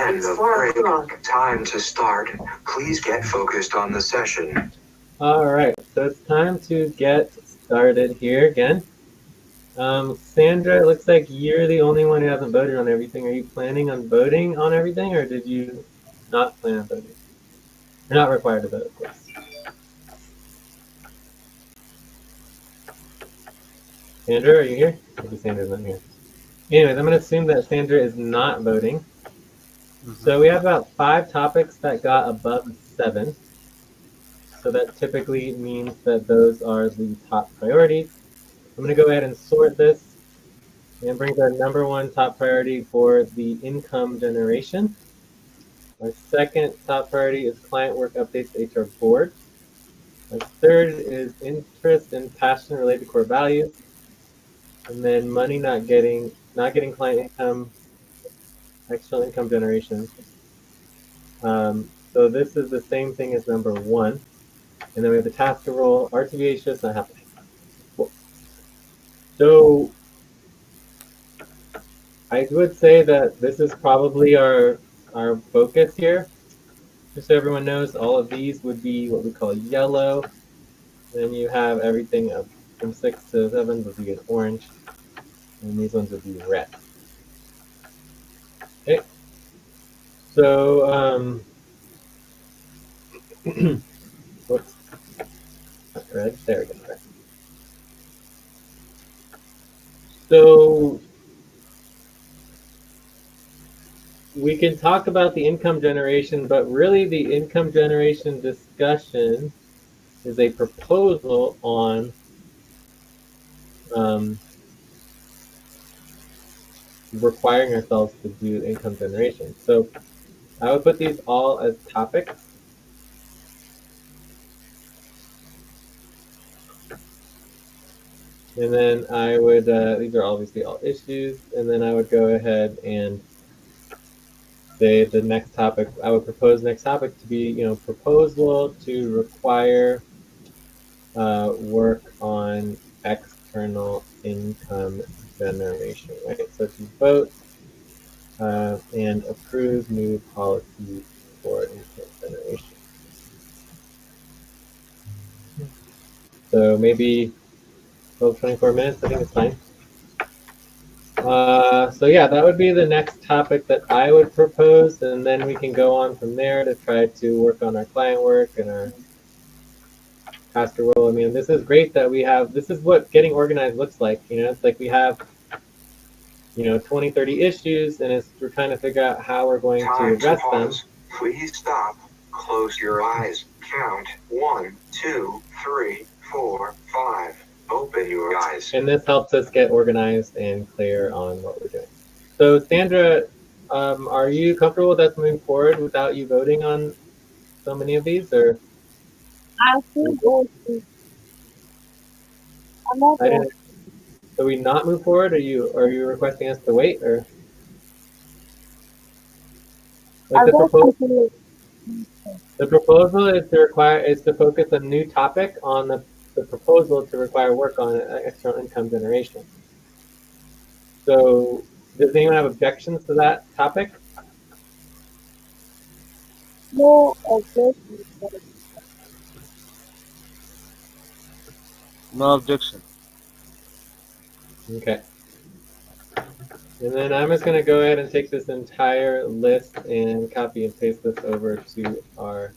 end of break. Time to start. Please get focused on the session. All right, so it's time to get started here again. Sandra, it looks like you're the only one who hasn't voted on everything. Are you planning on voting on everything, or did you not plan on voting? You're not required to vote, of course. Sandra, are you here? Maybe Sandra's not here. Anyways, I'm going to assume that Sandra is not voting. So we have about 5 topics that got above 7. So that typically means that those are the top priorities. I'm going to go ahead and sort this and brings our number 1 top priority for the income generation. Our second top priority is client work updates to HR board. Our third is interest and passion related to core values. And then money not getting client income, external income generation. So this is the same thing as number 1. And then we have the task to roll. RTVA is just not happening. Cool. So I would say that this is probably our focus here. Just so everyone knows, all of these would be what we call yellow. Then you have everything up from 6 to 7 would be an orange. And these ones would be red. Okay. So, whoops, not red. There we go. Red. So we can talk about the income generation, but really the income generation discussion is a proposal on requiring ourselves to do income generation. So I would put these all as topics. And then I would, these are obviously all issues, and then I would go ahead and say the next topic, I would propose next topic to be, proposal to require work on external income generation, right? So to vote and approve new policies for income generation. So maybe 12, 24 minutes, I think it's fine. So yeah, that would be the next topic that I would propose, and then we can go on from there to try to work on our client work and our pastoral. I mean, this is great that we have, this is what getting organized looks like. It's like we have 20, 30 issues, and we're trying to figure out how we're going to address them. Please stop. Close your eyes. Count 1, 2, 3, 4, 5. Open your eyes. And this helps us get organized and clear on what we're doing. So Sandra, are you comfortable with us moving forward without you voting on so many of these, or? I think also, I'm not I didn't. So we not move forward? Are you requesting us to wait, or like I the just proposal? thinking, The proposal is to focus a new topic on the proposal to require work on external income generation. So does anyone have objections to that topic? no objection. No objection. Okay. And then I'm just going to go ahead and take this entire list and copy and paste this over to our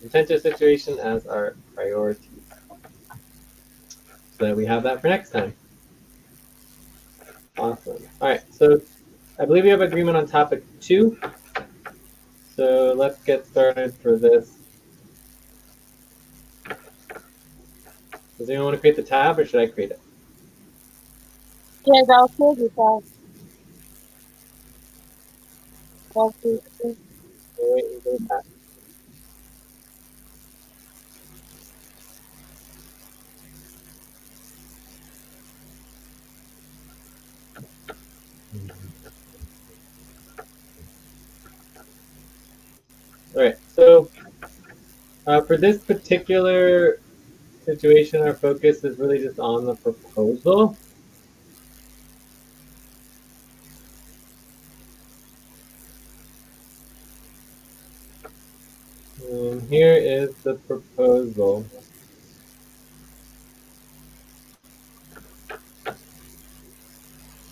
contentious situation as our priorities, so that we have that for next time. Awesome. All right, so I believe we have agreement on topic 2. So let's get started for this. Does anyone want to create the tab, or should I create it? Yes, I'll say it out. Okay. Wait until the tab. All right, so for this particular situation, our focus is really just on the proposal. And here is the proposal.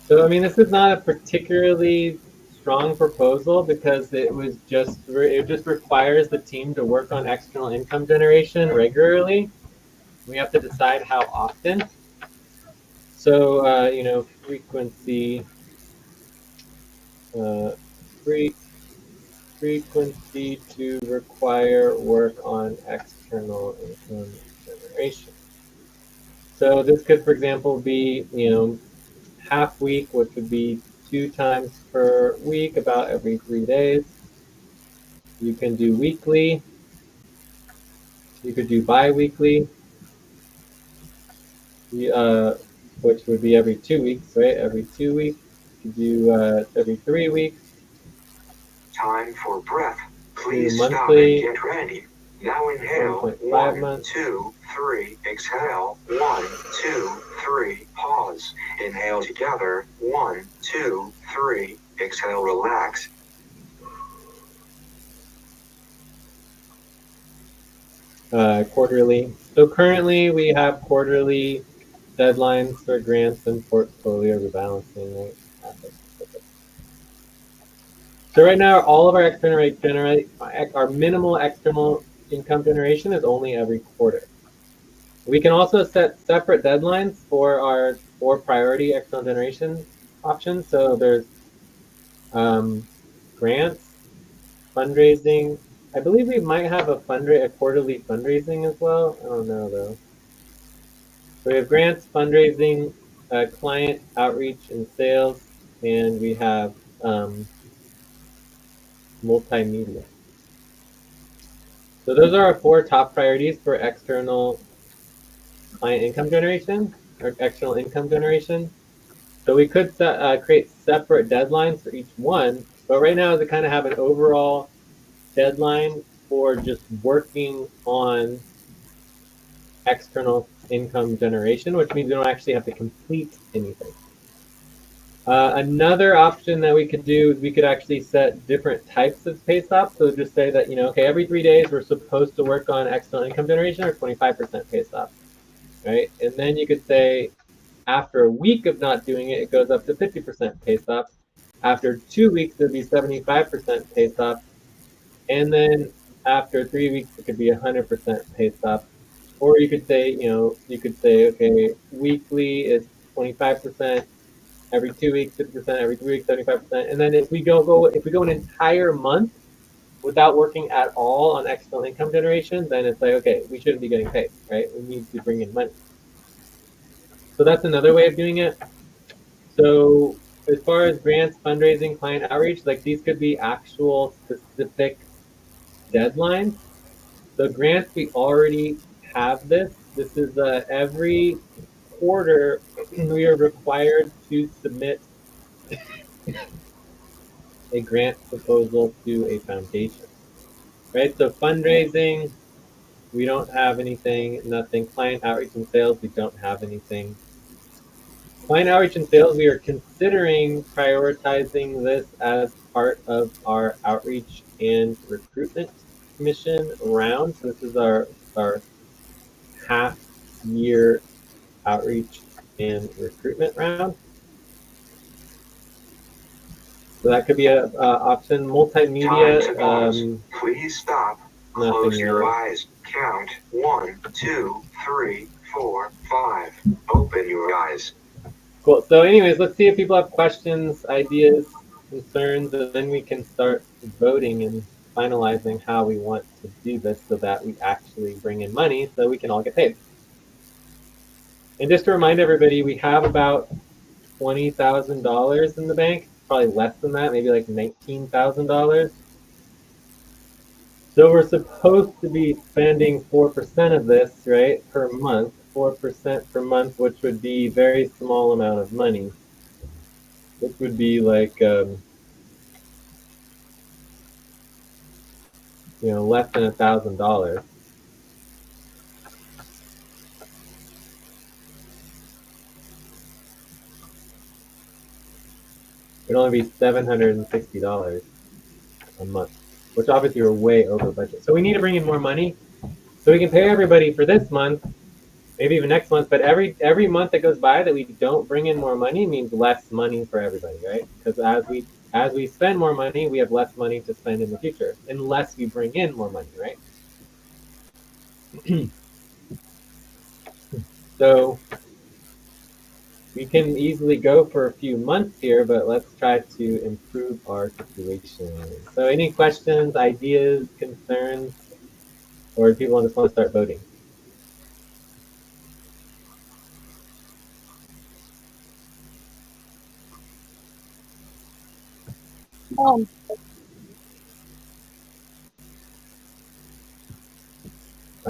So, I mean, this is not a particularly strong proposal because it just requires the team to work on external income generation regularly. We have to decide how often. So, frequency, uh, free, frequency to require work on external income generation. So this could, for example, be, half week, which would be 2 times per week, about every 3 days. You can do weekly. You could do bi-weekly, which would be every 2 weeks, right? Every 2 weeks. You could do every 3 weeks. Time for breath. Do Please stop and monthly, get ready. Now inhale. 1.5 1, months. 2, 3. Exhale. 1, 2, 3. Pause. Inhale together. 1, 2, 3. Exhale. Relax. Quarterly. So currently we have quarterly deadlines for grants and portfolio rebalancing, right? So right now, all of our our minimal external income generation is only every quarter. We can also set separate deadlines for our 4 priority external generation options. So there's grants, fundraising. I believe we might have a quarterly fundraising as well. I don't know though. So we have grants, fundraising, client outreach and sales, and we have multimedia. So those are our 4 top priorities for external client income generation or external income generation. So we could create separate deadlines for each one, but right now they kind of have an overall deadline for just working on external income generation, which means we don't actually have to complete anything. Another option that we could do is we could actually set different types of pay stops. So just say that, okay, every 3 days we're supposed to work on external income generation or 25% pay stop, right? And then you could say after a week of not doing it, it goes up to 50% pay stop. After 2 weeks, it'd be 75% pay stop. And then after 3 weeks, it could be 100% pay stop. Or you could say, okay, weekly is 25%, every 2 weeks, 50%, every 3 weeks, 75%. And then if we go an entire month without working at all on external income generation, then it's like, okay, we shouldn't be getting paid, right? We need to bring in money. So that's another way of doing it. So as far as grants, fundraising, client outreach, like these could be actual specific deadlines. So grants, we already have this. This is every quarter we are required to submit a grant proposal to a foundation, right? So fundraising, we don't have anything, nothing. Client outreach and sales, we don't have anything. Client outreach and sales, we are considering prioritizing this as part of our outreach and recruitment commission round. So this is our half year outreach and recruitment round. So that could be a option. Time to Multimedia, pause. Please stop. nothing Close your there. eyes. Count 1, 2, 3, 4, 5. Open your eyes. Cool. So anyways, let's see if people have questions, ideas, concerns, and then we can start voting and finalizing how we want to do this so that we actually bring in money so we can all get paid. And just to remind everybody, we have about $20,000 in the bank, probably less than that, maybe like $19,000. So we're supposed to be spending 4% of this, right, per month, 4% per month, which would be a very small amount of money, which would be like, less than $1,000. It'd only be $760 a month. which obviously are way over budget. So we need to bring in more money so we can pay everybody for this month, maybe even next month. But every month that goes by that we don't bring in more money means less money for everybody, right? Because as we spend more money, we have less money to spend in the future, unless we bring in more money, right? So we can easily go for a few months here, but let's try to improve our situation. So any questions, ideas, concerns, or do people just want to start voting? Um,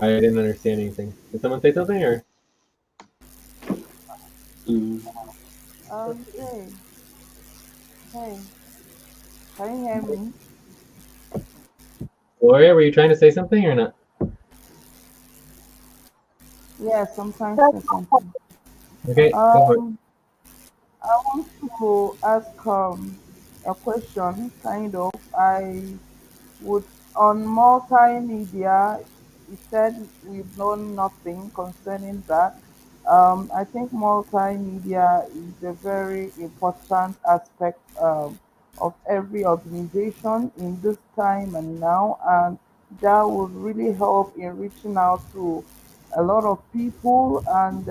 I didn't understand anything. Did someone say something or? Mm. Hey, hey, can you hear me? Gloria, were you trying to say something or not? Yes, I'm trying to say something. Okay, go for it. Um, I want to ask a question, kind of. I would on multimedia. You said we've known nothing concerning that. I think multimedia is a very important aspect of every organization in this time and now, and that would really help in reaching out to a lot of people and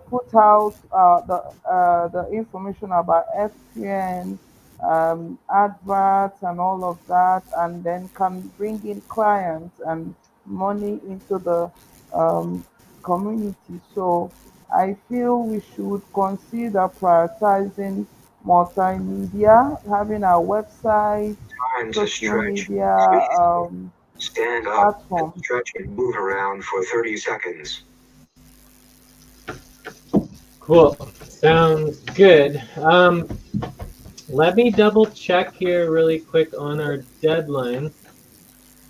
put out the information about FPN, adverts, and all of that, and then can bring in clients and money into the um, community. So I feel we should consider prioritizing multimedia, having a website, Time to social stretch. media Stand up and platform. stretch and move around for 30 seconds. Cool. Sounds good. Let me double check here really quick on our deadlines.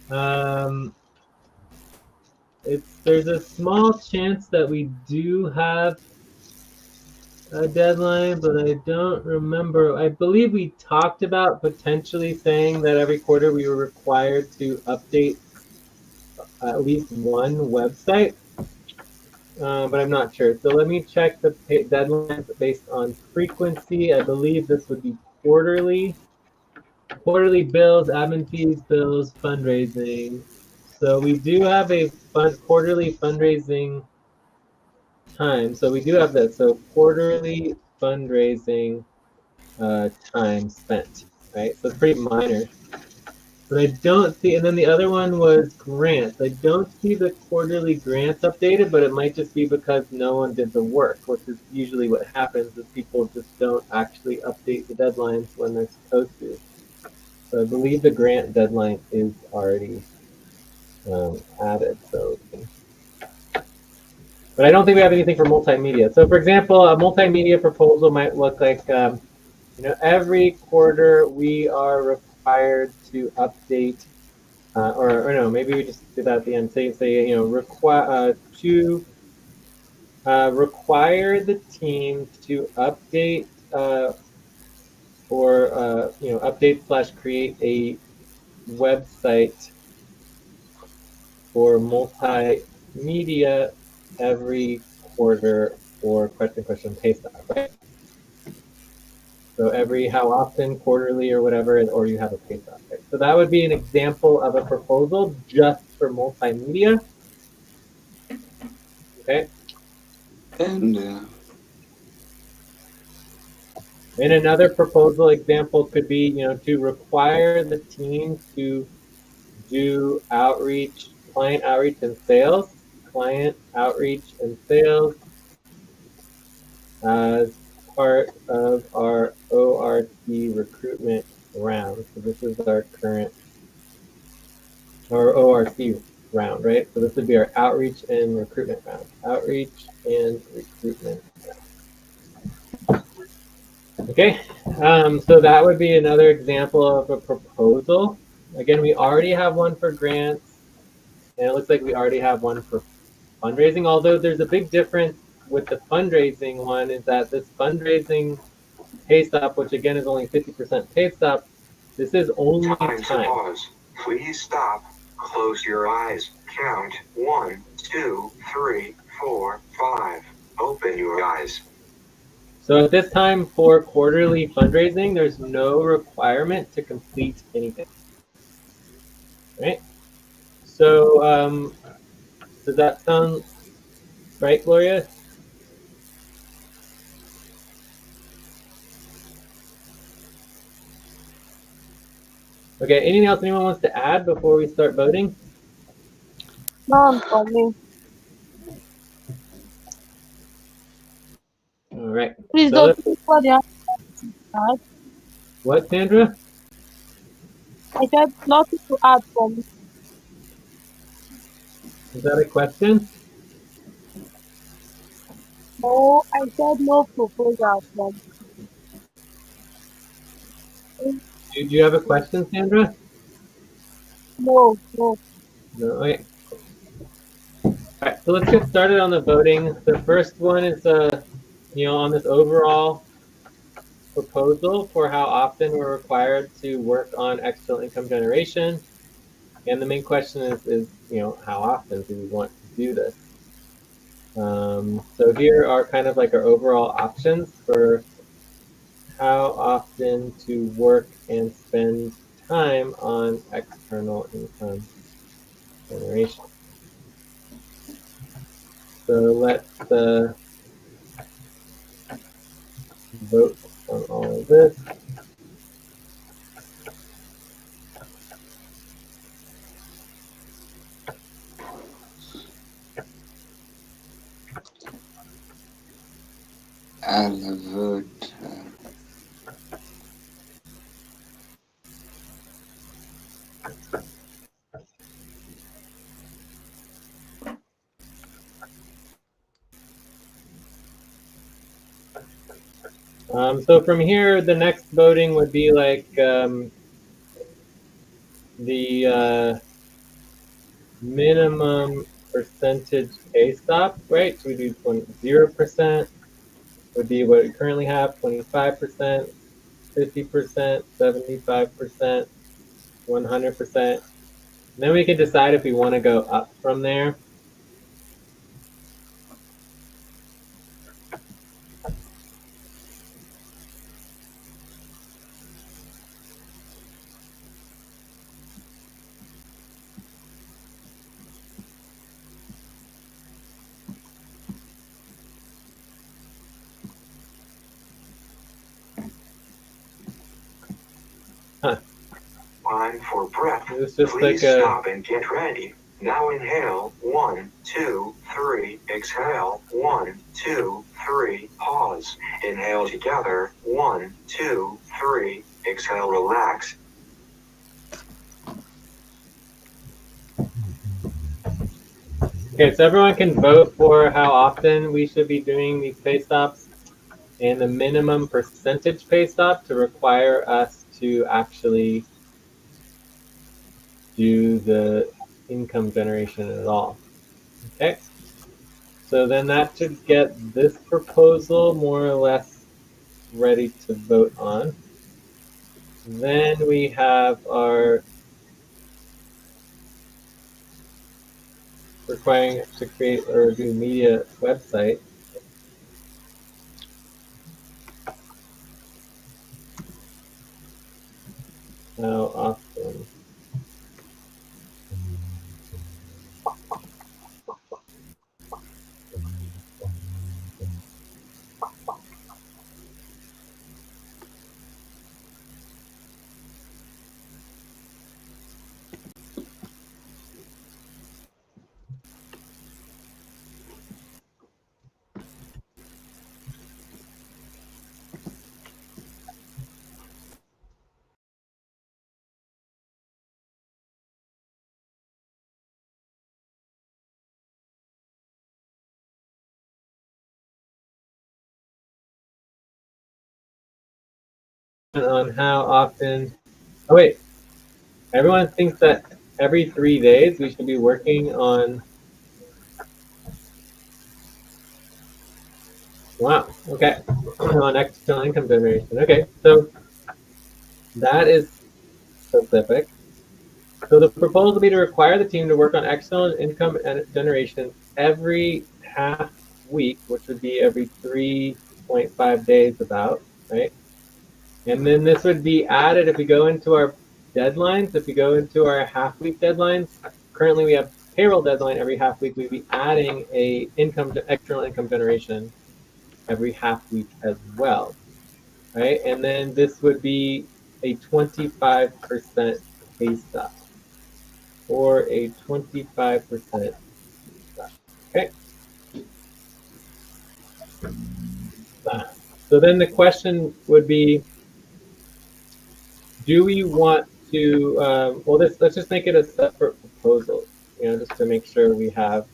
Um, there's a small chance that we do have a deadline, but I don't remember. I believe we talked about potentially saying that every quarter we were required to update at least one website, but I'm not sure. So let me check the deadlines based on frequency. I believe this would be quarterly. Quarterly bills, admin fees, bills, fundraising. So we do have a quarterly fundraising time. So we do have that. So quarterly fundraising time spent, right? So it's pretty minor. But I don't see, and then the other one was grants. I don't see the quarterly grants updated, but it might just be because no one did the work, which is usually what happens is people just don't actually update the deadlines when they're supposed to. So I believe the grant deadline is already added. So, but I don't think we have anything for multimedia. So for example, a multimedia proposal might look like, every quarter we are required to update or no, maybe we just do that at the end. Say require the team to update or update slash create a website for multimedia every quarter or question pay stop, right? So every how often, quarterly or whatever, or you have a pay stop, right? So that would be an example of a proposal just for multimedia. Okay. And And another proposal example could be, to require the team to do outreach, client outreach and sales, client outreach and sales as part of our ORT recruitment round. So this is our current, our ORC round, right? So this would be our outreach and recruitment round. Outreach and recruitment round. Okay, so that would be another example of a proposal. Again, we already have one for grants, and it looks like we already have one for fundraising, although there's a big difference with the fundraising one is that this fundraising pay stop, which again is only 50% pay stop, This is only Time to time. pause. Please stop. Close your eyes. Count 1, 2, 3, 4, 5. Open your eyes. So at this time for quarterly fundraising, there's no requirement to complete anything. Right? So does that sound right, Gloria? Okay, anything else anyone wants to add before we start voting? None for me. All right. Please So don't let's, think what they have to add. what, Sandra? I said nothing to add for me. Is that a question? No, I said no proposal for me. Do you have a question, Sandra? No, no. No. Okay. All right. So let's get started on the voting. The first one is on this overall proposal for how often we're required to work on external income generation. And the main question is how often do we want to do this? So here are kind of like our overall options for how often to work and spend time on external income generation. So let's vote on all of this. I'll vote. So from here, the next voting would be like the minimum percentage pay stop, right? So we do 0% would be what we currently have, 25%, 50%, 75%, 100%. Then we can decide if we want to go up from there. Huh. Time for breath. It's just Please like stop and get ready. Now inhale. 1, 2, 3. Exhale. 1, 2, 3. Pause. Inhale together. 1, 2, 3. Exhale. Relax. okay, so everyone can vote for how often we should be doing these pay stops and the minimum percentage pay stop to require us to actually do the income generation at all. Okay, so then that should get this proposal more or less ready to vote on. Then we have our requiring to create or do media website. How often? On how often? Oh wait, everyone thinks that every 3 days we should be working on. Wow. Okay. On external income generation. Okay, so that is specific. So the proposal would be to require the team to work on external income generation every half week, which would be every 3.5 days about, right? And then this would be added if we go into our deadlines, if we go into our half week deadlines. Currently we have payroll deadline every half week. We'd be adding a external income generation every half week as well, right? And then this would be a 25% pay stop or a 25% stop. Okay. So then the question would be, do we want to, well, let's just make it a separate proposal, just to make sure we have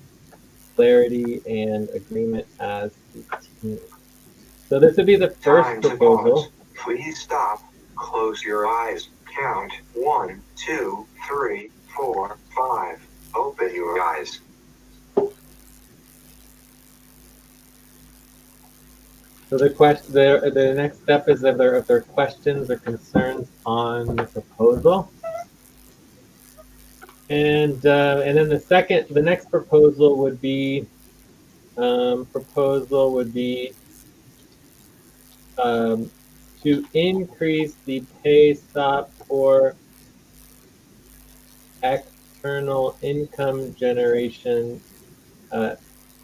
clarity and agreement as a team. So this would be the first Time to proposal. pause. Please stop. Close your eyes. Count 1, 2, 3, 4, 5. Open your eyes. So the next step is if there are questions or concerns on the proposal. And then the next proposal would be to increase the pay stop for external income generation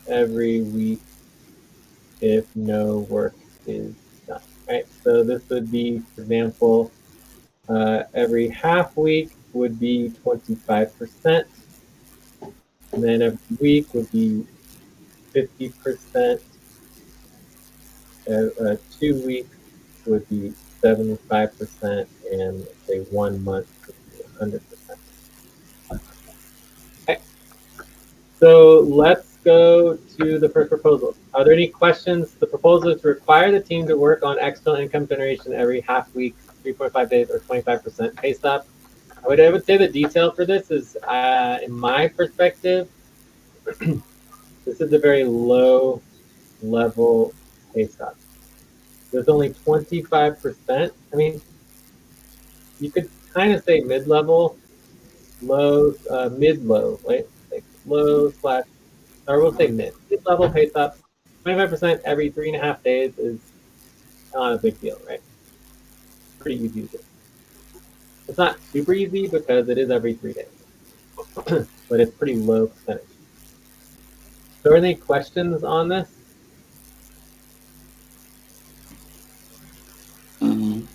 every week if no work is done. Right. So this would be, for example, every half week would be 25%, and then every week would be 50%. 2 weeks would be 75%, and say 1 month would be 100%. Okay. So let's go to the first proposal. Are there any questions? The proposal is to require the team to work on external income generation every half week, 3.5 days, or 25% pay stop. I would say the detail for this is, in my perspective, this is a very low level pay stop. There's only 25%. I mean, you could kind of say mid-level, low, mid-low, right? Like low slash, or we'll say mid-level pay stop. 25% every 3.5 days is not a big deal, right? Pretty easy to do. It's not super easy because it is every 3 days, but it's pretty low percentage. So are there any questions on this? Mm.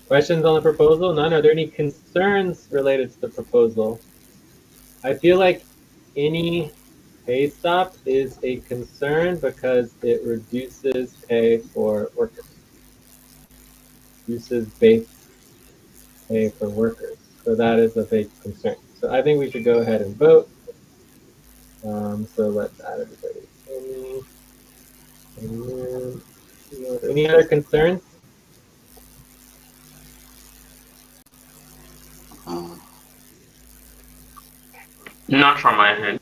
Questions on the proposal? None. Are there any concerns related to the proposal? I feel like any pay stop is a concern because it reduces pay for workers, reduces base pay for workers. So that is a big concern. So I think we should go ahead and vote. So let's add everybody. Any other concerns? Uh, Not from my hand.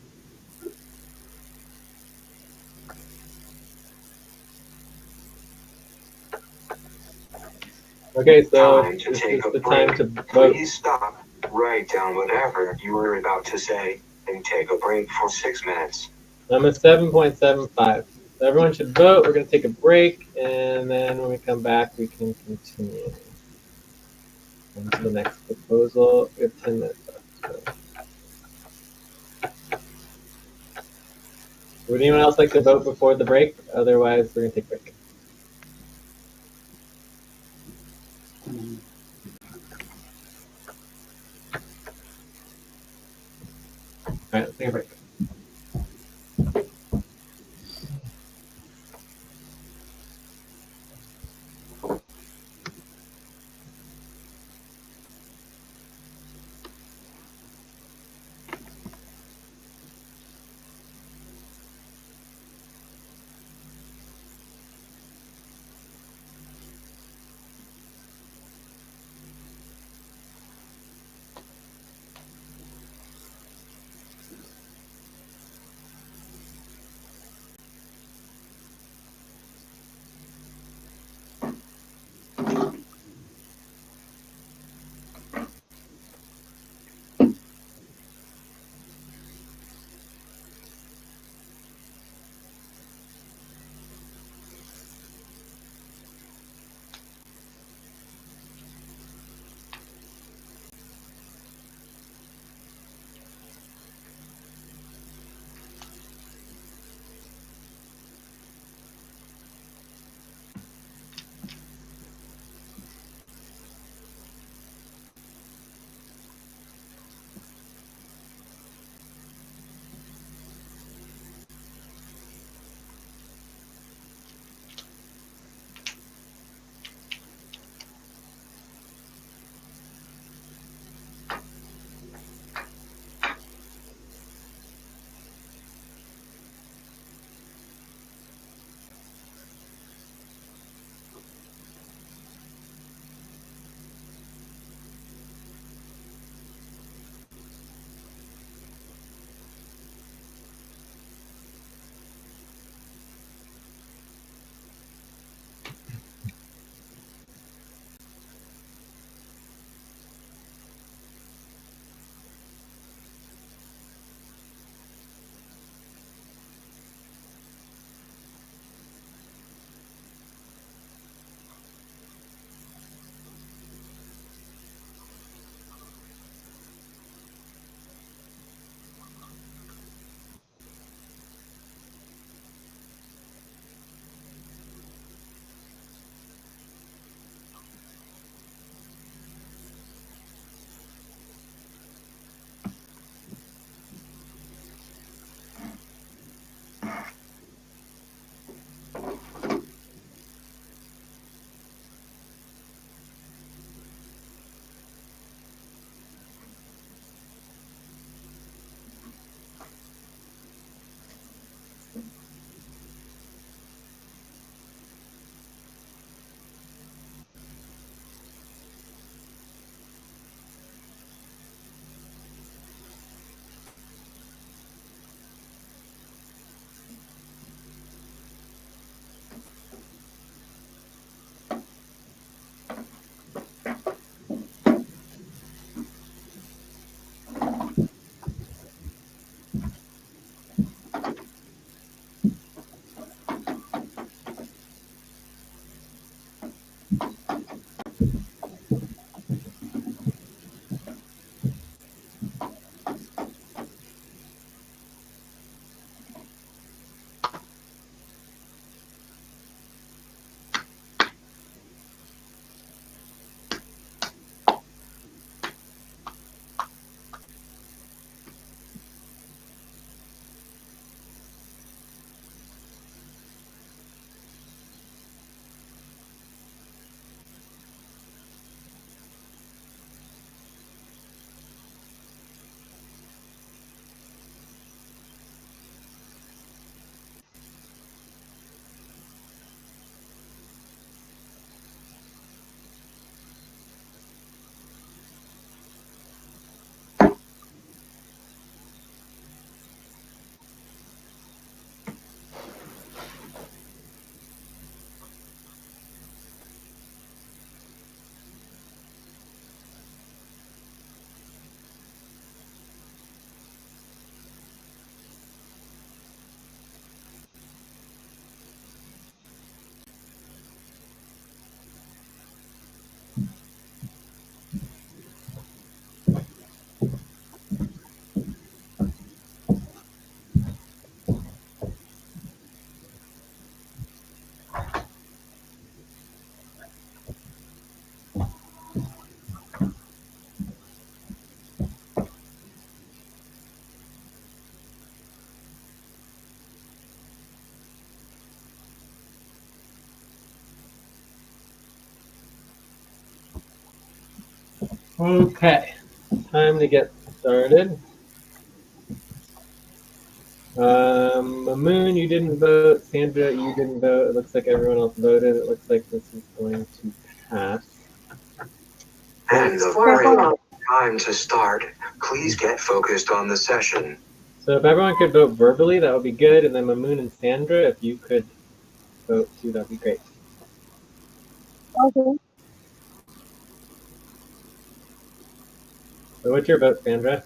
Okay, so Time to this take is a the time break. to vote. Please stop. Write down whatever you were about to say and take a break for 6 minutes. I'm at 7.75. So everyone should vote. We're going to take a break, and then when we come back, we can continue. On to the next proposal. We have 10 minutes left. So. Would anyone else like to vote before the break? Otherwise, we're going to take a break. mm. All right, let's take a break. Okay, time to get started. Moon, you didn't vote. Sandra, you didn't vote. It looks like everyone else voted. It looks like this is going to pass. And the very time to start. Please get focused on the session. So if everyone could vote verbally, that would be good. And then Moon and Sandra, if you could vote too, that'd be great. Okay. So what's your vote, Sandra?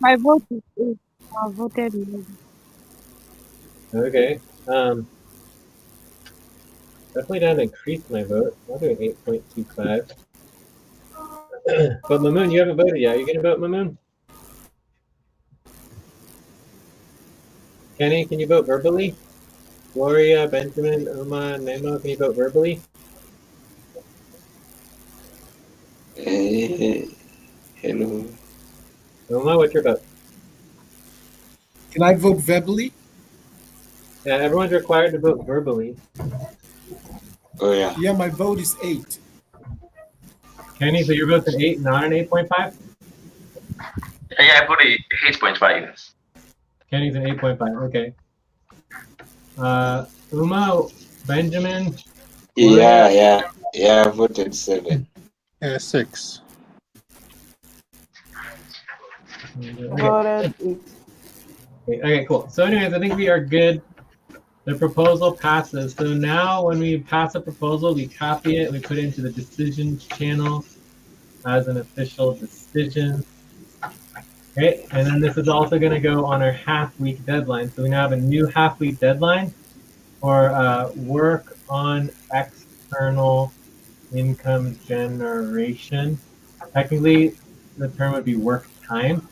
My vote is 8. I voted 11. Okay. Definitely down to increase my vote. I'll do an 8.25. But Moon, you haven't voted yet. Are you going to vote, Moon? Kenny, can you vote verbally? Gloria, Benjamin, Uma, Nemo, can you vote verbally? Hello. Uma, what's your vote? Can I vote verbally? Yeah, everyone's required to vote verbally. Oh yeah. Yeah, my vote is 8. Kenny, so your vote's an 8, not an 8.5? Yeah, I put it 8.5. Kenny's an 8.5, okay. Uma, Benjamin, Yeah, Gloria? yeah. I voted 7. 6. Okay. Voted 8. Okay, cool. So anyways, I think we are good. The proposal passes. So now when we pass a proposal, we copy it, we put it into the decisions channel as an official decision. Okay, and then this is also going to go on our half-week deadline. So we now have a new half-week deadline for work on external income generation. Technically, the term would be work time.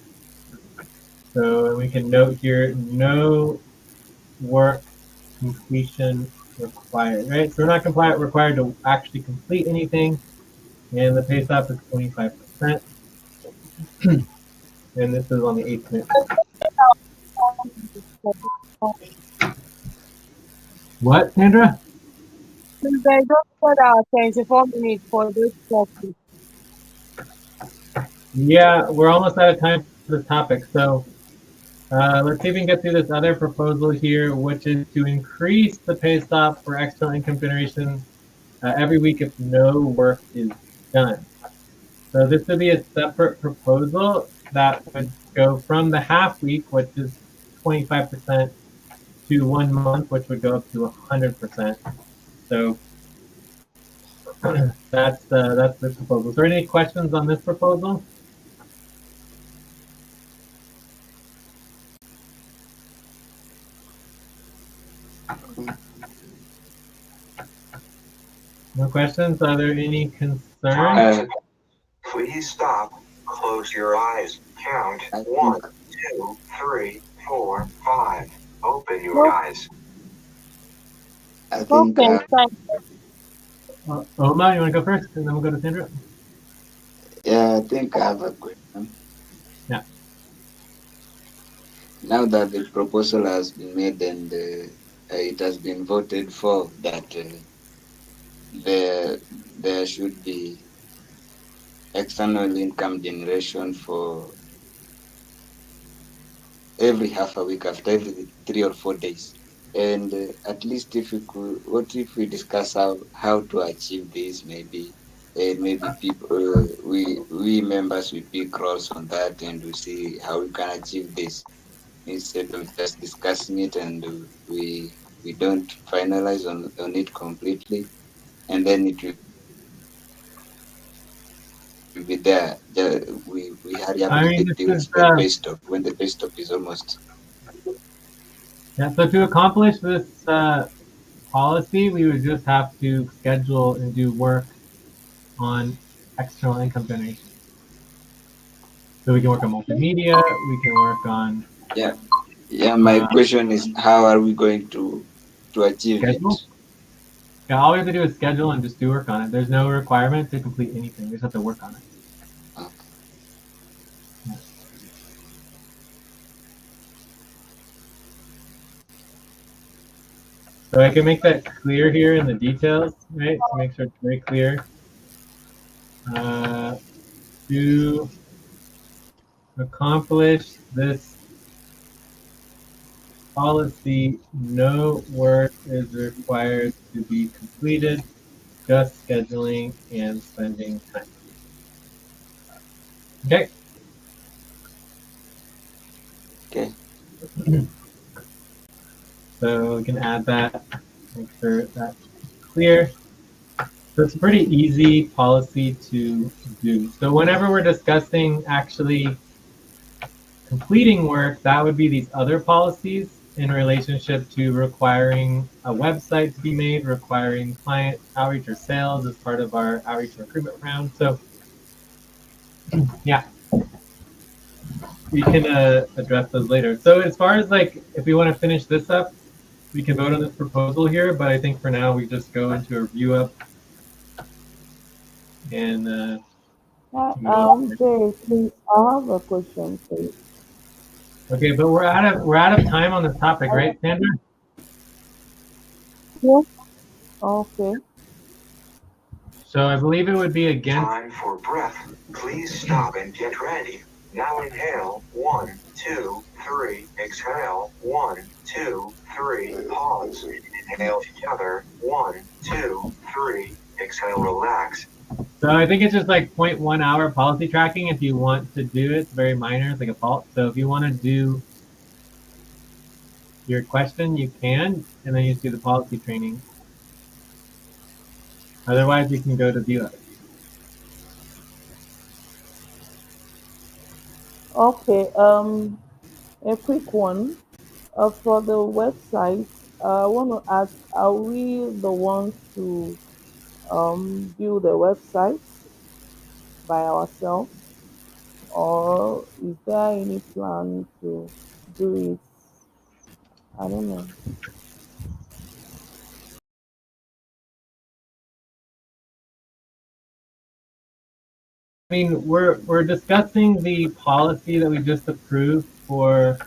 So we can note here, no work completion required, right? So we're not required to actually complete anything, and the pay stop is 25%, and this is on the 8th minute. What, Sandra? Since I just put out 24 minutes for this topic. Yeah, we're almost out of time for this topic, so let's see if we can get through this other proposal here, which is to increase the pay stop for external income generation every week if no work is done. So this would be a separate proposal that would go from the half week, which is 25%, to 1 month, which would go up to 100%. So that's the proposal. Is there any questions on this proposal? No questions? Are there any concerns? Please stop. Close your eyes. Count I 1, think 2, 3, 4, 5. Open your No, eyes. I think okay, fine. Oma, you want to go first, and then we'll go to Sandra? yeah, I think I have a question. Yeah. Now that the proposal has been made and it has been voted for that there should be external income generation for every half a week after every 3 or 4 days. And at least if we could, what if we discuss how to achieve this? Maybe, and maybe people, we members we pick roles on that, and we see how we can achieve this instead of just discussing it and we don't finalize on it completely, and then it will be there. We hurry up I with mean, the this deals is, by the pay stop when the pay stop is almost. yeah, so to accomplish this policy, we would just have to schedule and do work on external income generation. So we can work on multimedia, we can work on Yeah, yeah. My question is, how are we going to achieve it? schedule. Yeah, all we have to do is schedule and just do work on it. There's no requirement to complete anything. We just have to work on it. Okay. Yeah. So I can make that clear here in the details, right? To make sure it's very clear. To accomplish this policy, no work is required to be completed, just scheduling and spending time. Okay. Okay. So we can add that, make sure that's clear. So it's a pretty easy policy to do. So whenever we're discussing actually completing work, that would be these other policies in relationship to requiring a website to be made, requiring client outreach or sales as part of our outreach recruitment round. So yeah, we can address those later. So as far as like, if we want to finish this up, we can vote on this proposal here, but I think for now we just go into a review up and can go. Jay, please, I have a question, please. Okay, but we're out of time on this topic, right, Sandra? Yes. Okay. So I believe it would be against. Time for breath. Please stop and get ready. Now inhale. 1, 2, 3. Exhale. 1, 2, 3. Pause. Inhale together. 1, 2, 3. Exhale. Relax. So I think it's just like 0.1 hour policy tracking. If you want to do it, it's very minor. It's like a fault. So if you want to do your question, you can, and then you do the policy training. Otherwise, you can go to view it. Okay. A quick one. For the website, I want to ask: are we the ones to build a website by ourselves, or is there any plan to do it? I don't know. I mean, we're discussing the policy that we just approved for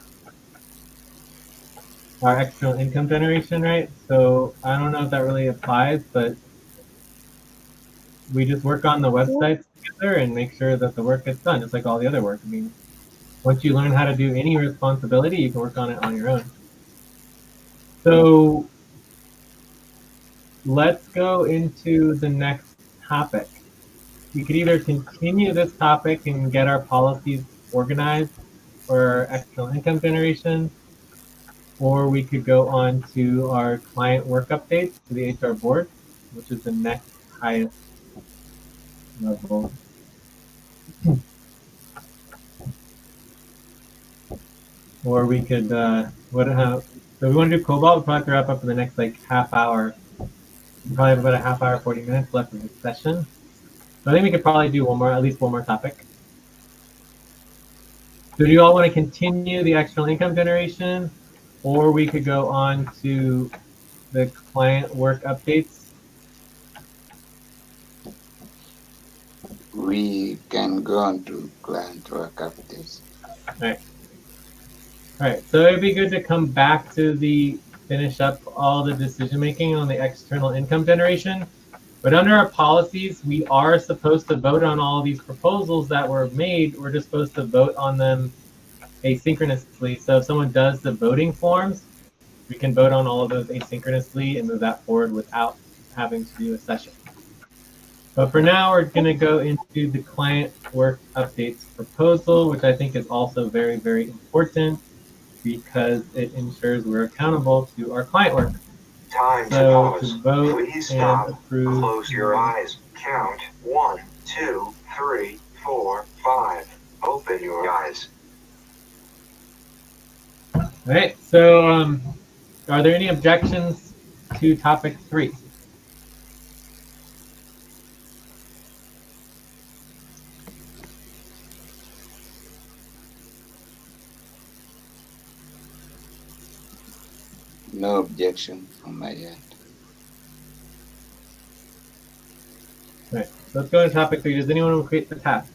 our external income generation, right? So I don't know if that really applies, but we just work on the Yes. websites together and make sure that the work gets done, just like all the other work. I mean, once you learn how to do any responsibility, you can work on it on your own. So let's go into the next topic. We could either continue this topic and get our policies organized for external income generation, or we could go on to our client work updates to the HR board, which is the next highest level. Or we could, so we want to do Cobalt, we'll probably have to wrap up in the next like half hour. We probably have about a half hour, 40 minutes left of the session. So I think we could probably do at least one more topic. So do you all want to continue the external income generation, or we could go on to the client work updates? We can go on to client work updates. All right. All right. So it'd be good to come back to finish up all the decision making on the external income generation. But under our policies, we are supposed to vote on all these proposals that were made. We're just supposed to vote on them asynchronously. So if someone does the voting forms, we can vote on all of those asynchronously and move that forward without having to do a session. But for now, we're going to go into the client work updates proposal, which I think is also very, very important because it ensures we're accountable to our client work. Time to So to pause. vote Please and stop. approve. Close your eyes. Count. 1, 2, 3, 4, 5. Open your eyes. All right. So are there any objections to topic 3? No objection from my end. All right. So let's go to topic 3. Does anyone want to create the task?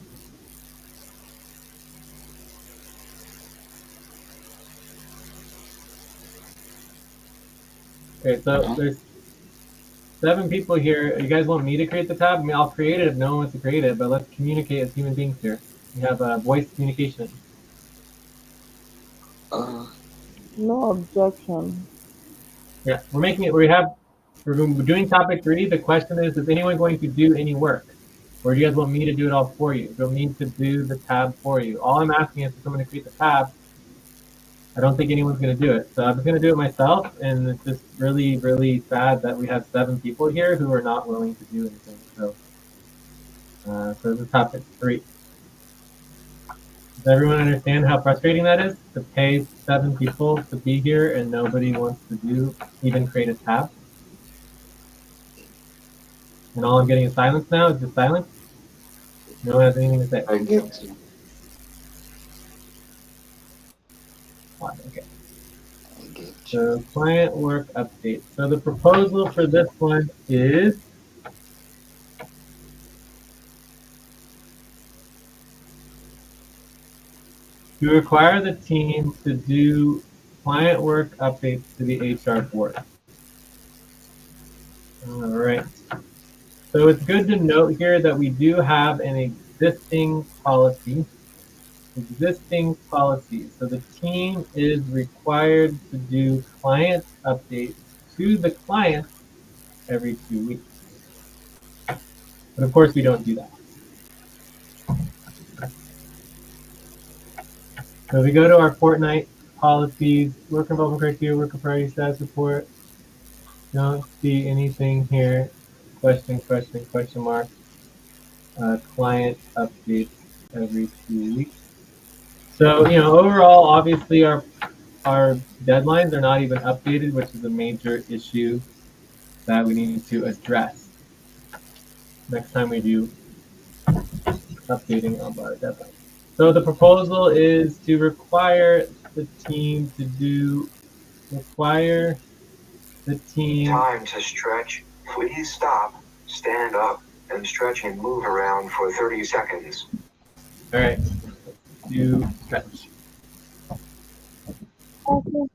Okay. So Uh-huh. there's 7 people here. You guys want me to create the tab? I mean, I'll create it if no one wants to create it, but let's communicate as human beings here. We have voice communication. Uh, No objection. Yeah, we're making it. We're doing topic 3. The question is anyone going to do any work? Or do you guys want me to do it all for you? Do you want me to do the tab for you? All I'm asking is for someone to create the tab. I don't think anyone's going to do it. So I'm just going to do it myself. And it's just really, really sad that we have 7 people here who are not willing to do anything. So this is topic 3. Does everyone understand how frustrating that is? To pay 7 people to be here and nobody wants to even create a tab? And all I'm getting is silence now? Is just silence? No one has anything to say. I get you. Okay. I get you. So client work update. So the proposal for this one is to require the team to do client work updates to the HR board. All right. So it's good to note here that we do have an existing policy. So the team is required to do client updates to the client every 2 weeks. But of course we don't do that. So we go to our fortnight policies, work involvement criteria, worker priority status report. Don't see anything here. Question mark. Client updates every 2 weeks. So, overall, obviously our deadlines are not even updated, which is a major issue that we need to address next time we do updating of our deadlines. So the proposal is to require the team Time to stretch. Please stop, stand up, and stretch and move around for 30 seconds. All right, do stretch. Okay.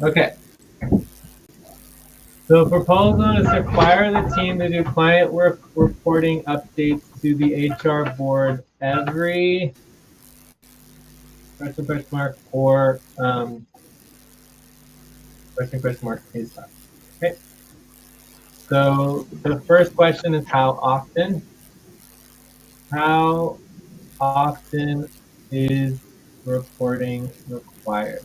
Okay. So the proposal is to require the team to do client work reporting updates to the HR board every question mark or question mark is up. Okay. So the first question is how often? How often is reporting required?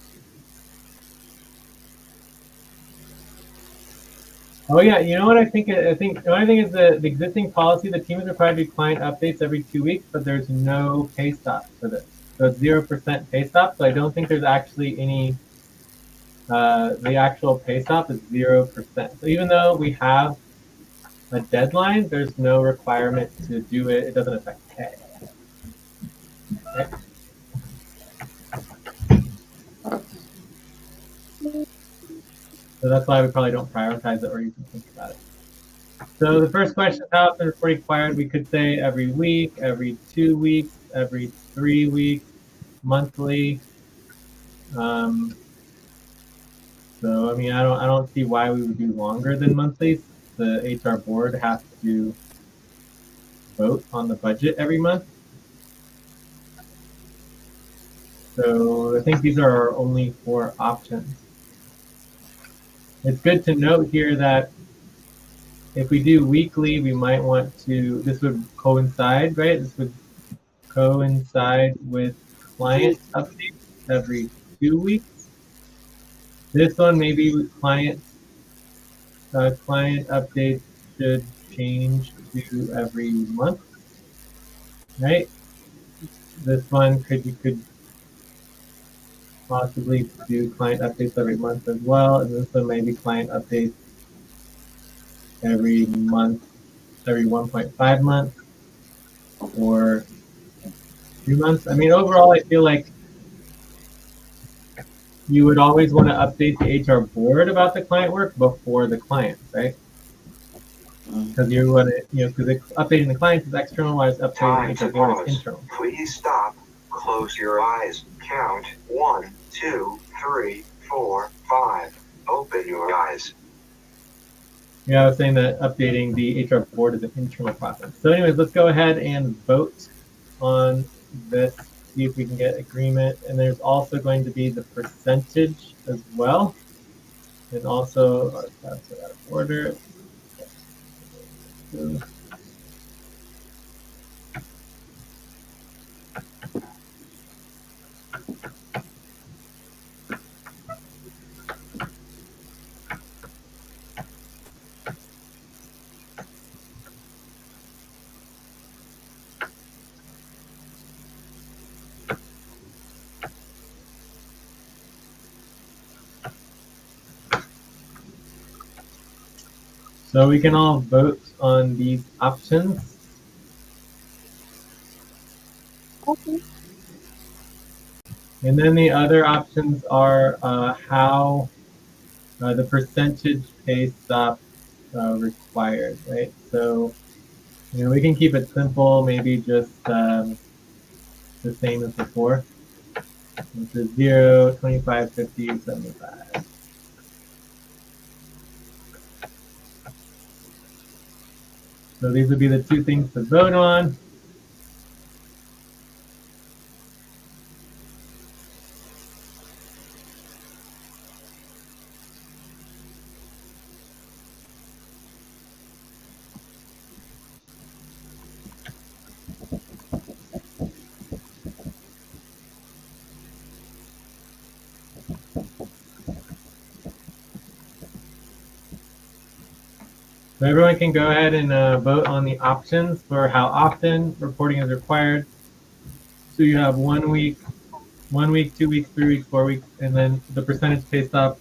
Oh yeah, you know what I think? I think the only thing is the existing policy. The team is required to do client updates every 2 weeks, but there's no pay stop for this. So it's 0% pay stop. So I don't think there's actually any. The actual pay stop is 0%. So even though we have a deadline, there's no requirement to do it. It doesn't affect pay. Okay. So that's why we probably don't prioritize it or even think about it. So the first question is how often reporting required? We could say every week, every 2 weeks, every 3 weeks, monthly. So I mean, I don't see why we would do longer than monthly. The HR board has to vote on the budget every month. So I think these are our only 4 options. It's good to note here that if we do weekly, we might want to, this would coincide, right? This would coincide with client updates every 2 weeks. This one, maybe client updates should change to every month, right? This one you could possibly do client updates every month as well, and this one maybe client updates every month, every 1.5 months, or 3 months. I mean, overall, I feel like you would always want to update the HR board about the client work before the clients, right? Mm. Because you want to, because updating the clients is external, whereas updating Time the HR to board is pause. internal. Please stop. Close your eyes. Count 1, 2, 3, 4, 5. Open your eyes. Yeah, I was saying that updating the HR board is an internal process. So anyways, let's go ahead and vote on this, see if we can get agreement. And there's also going to be the percentage as well. And also, our tabs are out of order. So we can all vote on these options. Okay. And then the other options are how the percentage pay stop required, right? So, we can keep it simple, maybe just the same as before, which is 0, 25, 50, 75. So these would be the two things to vote on. So everyone can go ahead and vote on the options for how often reporting is required. So you have 1 week, 1 week, 2 weeks, 3 weeks, 4 weeks, and then the percentage pay stop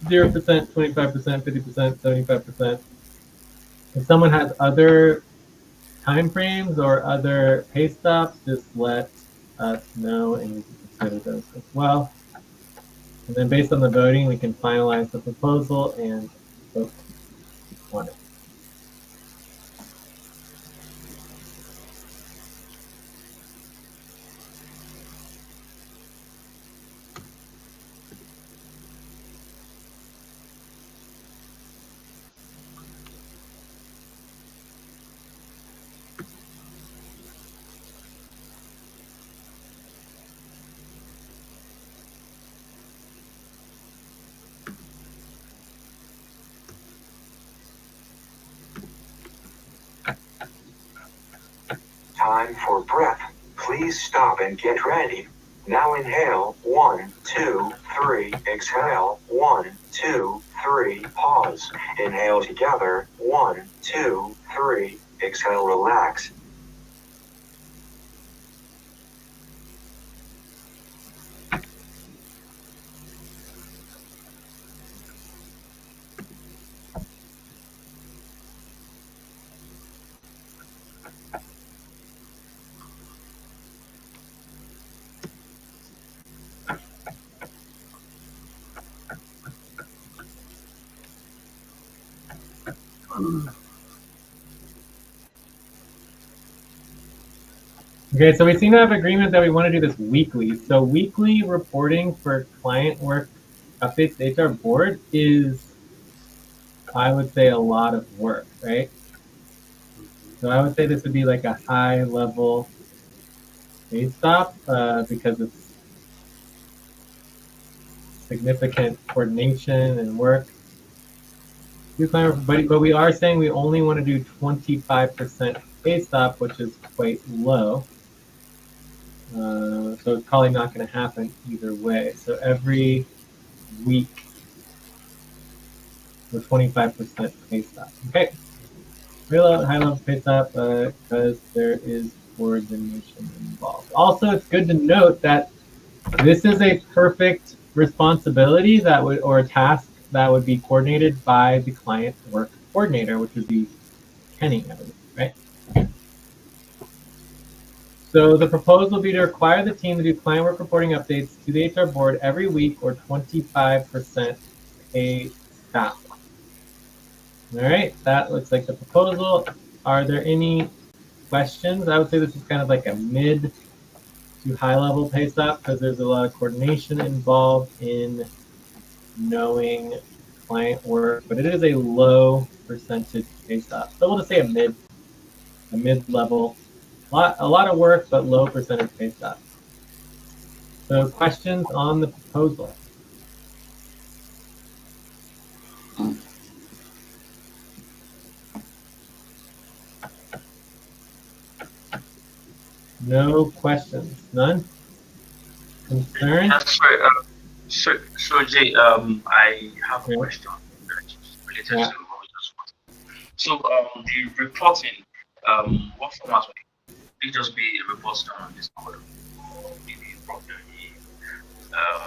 0%, 25%, 50%, 75%. If someone has other time frames or other pay stops, just let us know and we can consider those as well. And then based on the voting, we can finalize the proposal and vote on it. Time for breath. Please stop and get ready. Now inhale 1, 2, 3. Exhale 1, 2, 3. Pause. Inhale together 1, 2, 3. Exhale, relax. Okay, so we seem to have agreement that we want to do this weekly. So weekly reporting for client work updates to HR board is, I would say, a lot of work, right? So I would say this would be like a high level pay stop because it's significant coordination and work. But we are saying we only want to do 25% pay stop, which is quite low. So it's probably not going to happen either way. So every week, the 25% pay stop. Okay, real high level pay stop because there is coordination involved. Also, it's good to note that this is a perfect responsibility that would, or a task that would be coordinated by the client work coordinator, which would be Kenny, I believe, right? So the proposal will be to require the team to do client work reporting updates to the HR board every week or 25% pay stop. All right, that looks like the proposal. Are there any questions? I would say this is kind of like a mid to high level pay stop because there's a lot of coordination involved in knowing client work, but it is a low percentage pay stop. So we'll just say a mid level. A lot of work, but low percentage pay stop. So questions on the proposal? No questions. None? Concerns? Yes, sorry. So Jay, I have a Yeah. question related to Yeah. what we just want. So, the reporting, what format would it just be a report done on this code, or maybe probably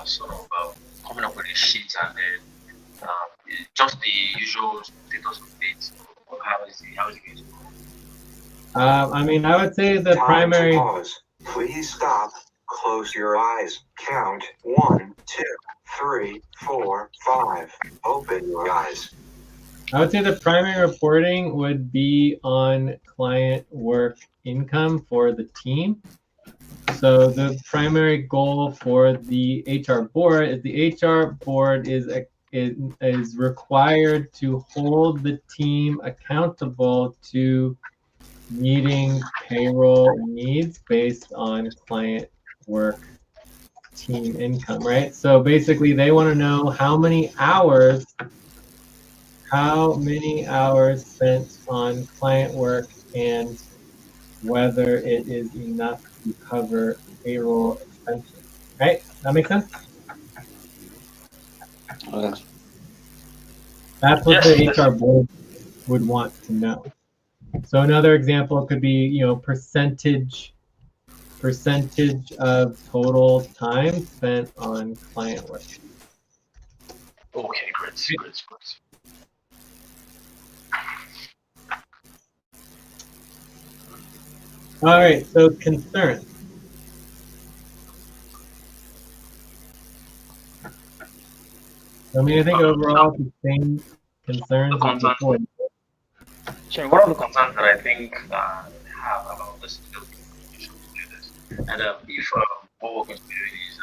sort of coming up with a sheet and then just the usual status updates, or how is it going to go? I mean, I would say the Time primary. to pause. Please stop. Close your eyes. Count 1, 2, 3, 4, 5. Open your eyes. I would say the primary reporting would be on client work income for the team. So the primary goal for the HR board is the HR board is required to hold the team accountable to meeting payroll needs based on client work team income, right? So basically they want to know how many hours spent on client work and whether it is enough to cover payroll expenses, right? That makes sense? Yes. That's what the Yes, yes. HR board would want to know. So another example could be, percentage of total time spent on client work. Okay, great. All right, so concerns. I mean, I think overall it's the same The concerns as concerns. before. Sorry, one of the concerns that I think they have about this is just the coordination to do this. And if what we're going to be doing is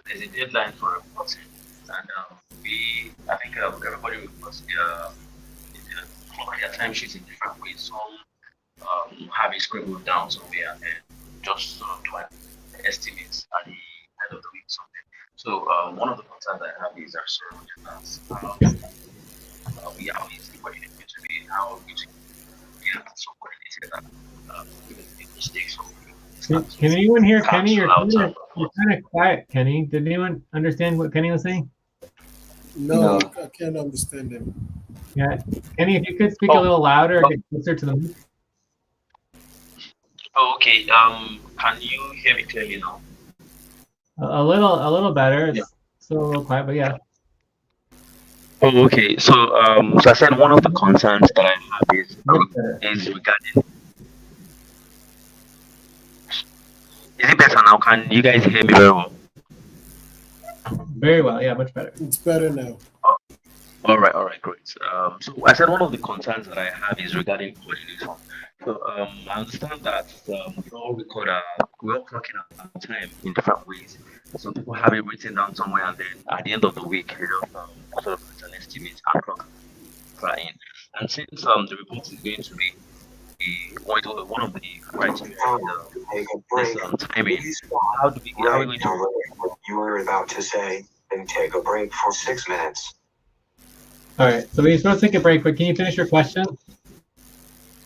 there's a deadline for reporting, and I think everybody reports clock their timesheets in different ways. Some have it scribbled down somewhere and then just do an estimate at the end of the week something. So one of the concerns I have is our sort of how is the coordinating going to be, how are we going to get so coordinated that we don't make mistakes or we Can anyone hear Kenny? cancel out You're kind of quiet, Kenny. Did anyone understand what Kenny was saying? No, No. I can't understand him. Yeah, Kenny, if you could speak a Oh, little louder, get closer to the mic. oh, okay. Can you hear me clearly now? A little better. It's still a little quiet, but yeah. Oh, okay. So I said one of the concerns that I have Much better. is regarding. Is it better now? Can you guys hear me very well? Very well. Yeah, much better. It's better now. All right, great. So I said one of the concerns that I have is regarding coordination. So I understand that we all clock in our time in different ways. Some people have it written down somewhere, and then at the end of the week, they just sort of put an estimate and clock that in. And since the report is going to be one of the criteria Time is to take a this break. timing. Please stop How are we right going now to? what you were about to say and take a break for 6 minutes. All right. So we're supposed to take a break, but can you finish your question?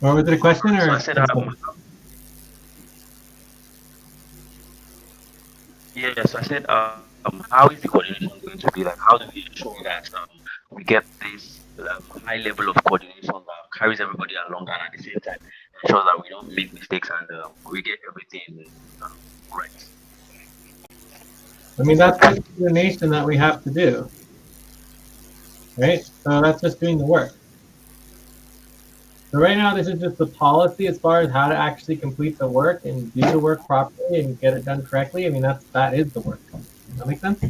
Or was it a question So or? I said yes, I said how is the coordination going to be like? How do we ensure that we get this high level of coordination that carries everybody along, and at the same time ensures that we don't make mistakes and we get everything right? I mean, that's the coordination that we have to do, right? So that's just doing the work. So right now, this is just the policy as far as how to actually complete the work and do the work properly and get it done correctly. I mean, that is the work. Does that make sense?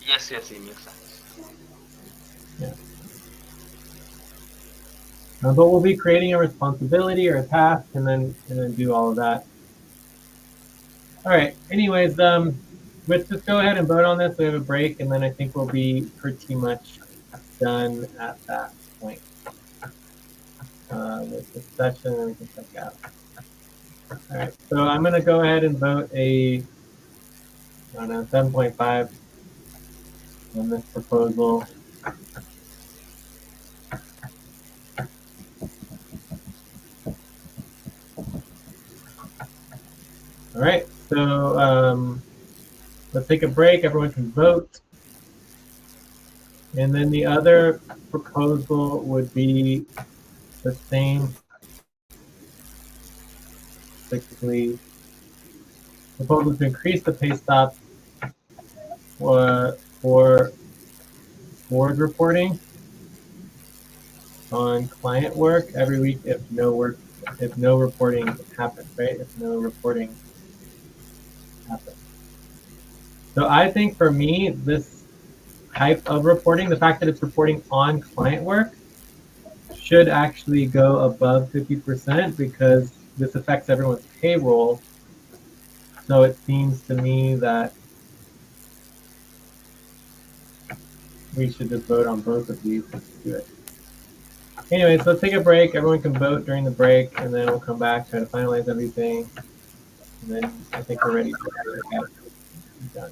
Yes, yes, it makes sense. Yeah. But we'll be creating a responsibility or a task, and then do all of that. All right. Anyways, let's just go ahead and vote on this. We have a break, and then I think we'll be pretty much done at that point with this session, and we can check out. All right. So I'm gonna go ahead and vote I don't know, 7.5 on this proposal. All right. So let's take a break. Everyone can vote, and then the other proposal would be the same, basically proposal to increase the pay stop for board reporting on client work every week if no reporting happens, right? If no reporting happens. So I think for me, this type of reporting, the fact that it's reporting on client work, should actually go above 50% because this affects everyone's payroll. So it seems to me that we should just vote on both of these and do it. Anyways, let's take a break. Everyone can vote during the break, and then we'll come back, try to finalize everything, and then I think we're ready to get done.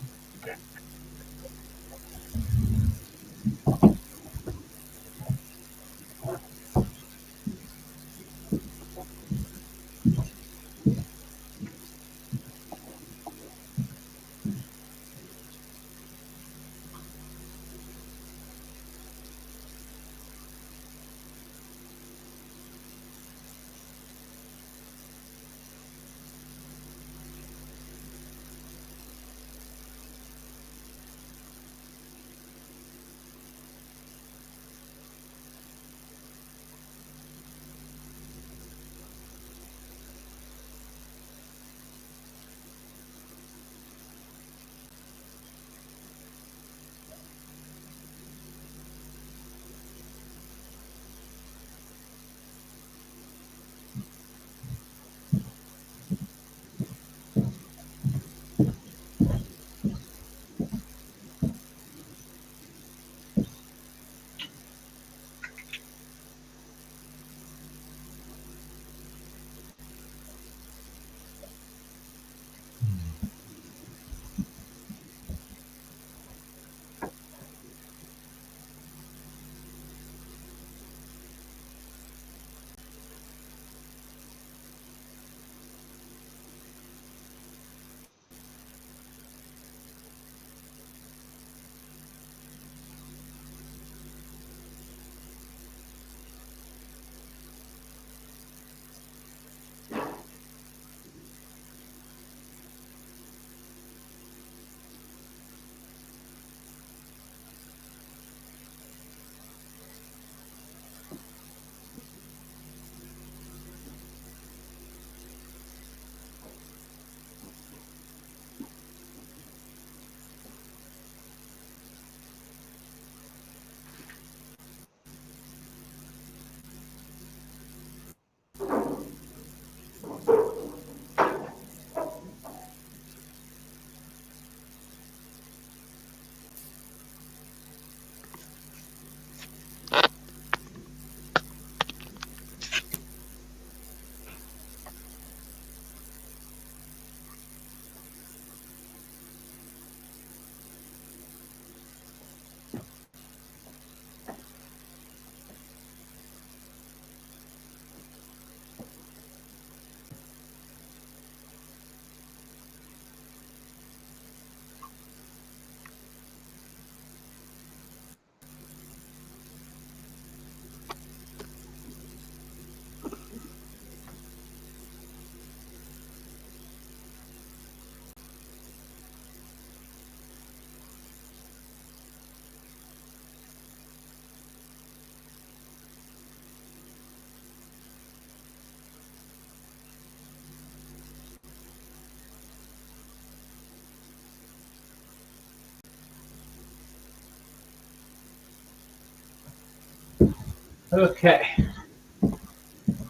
Okay.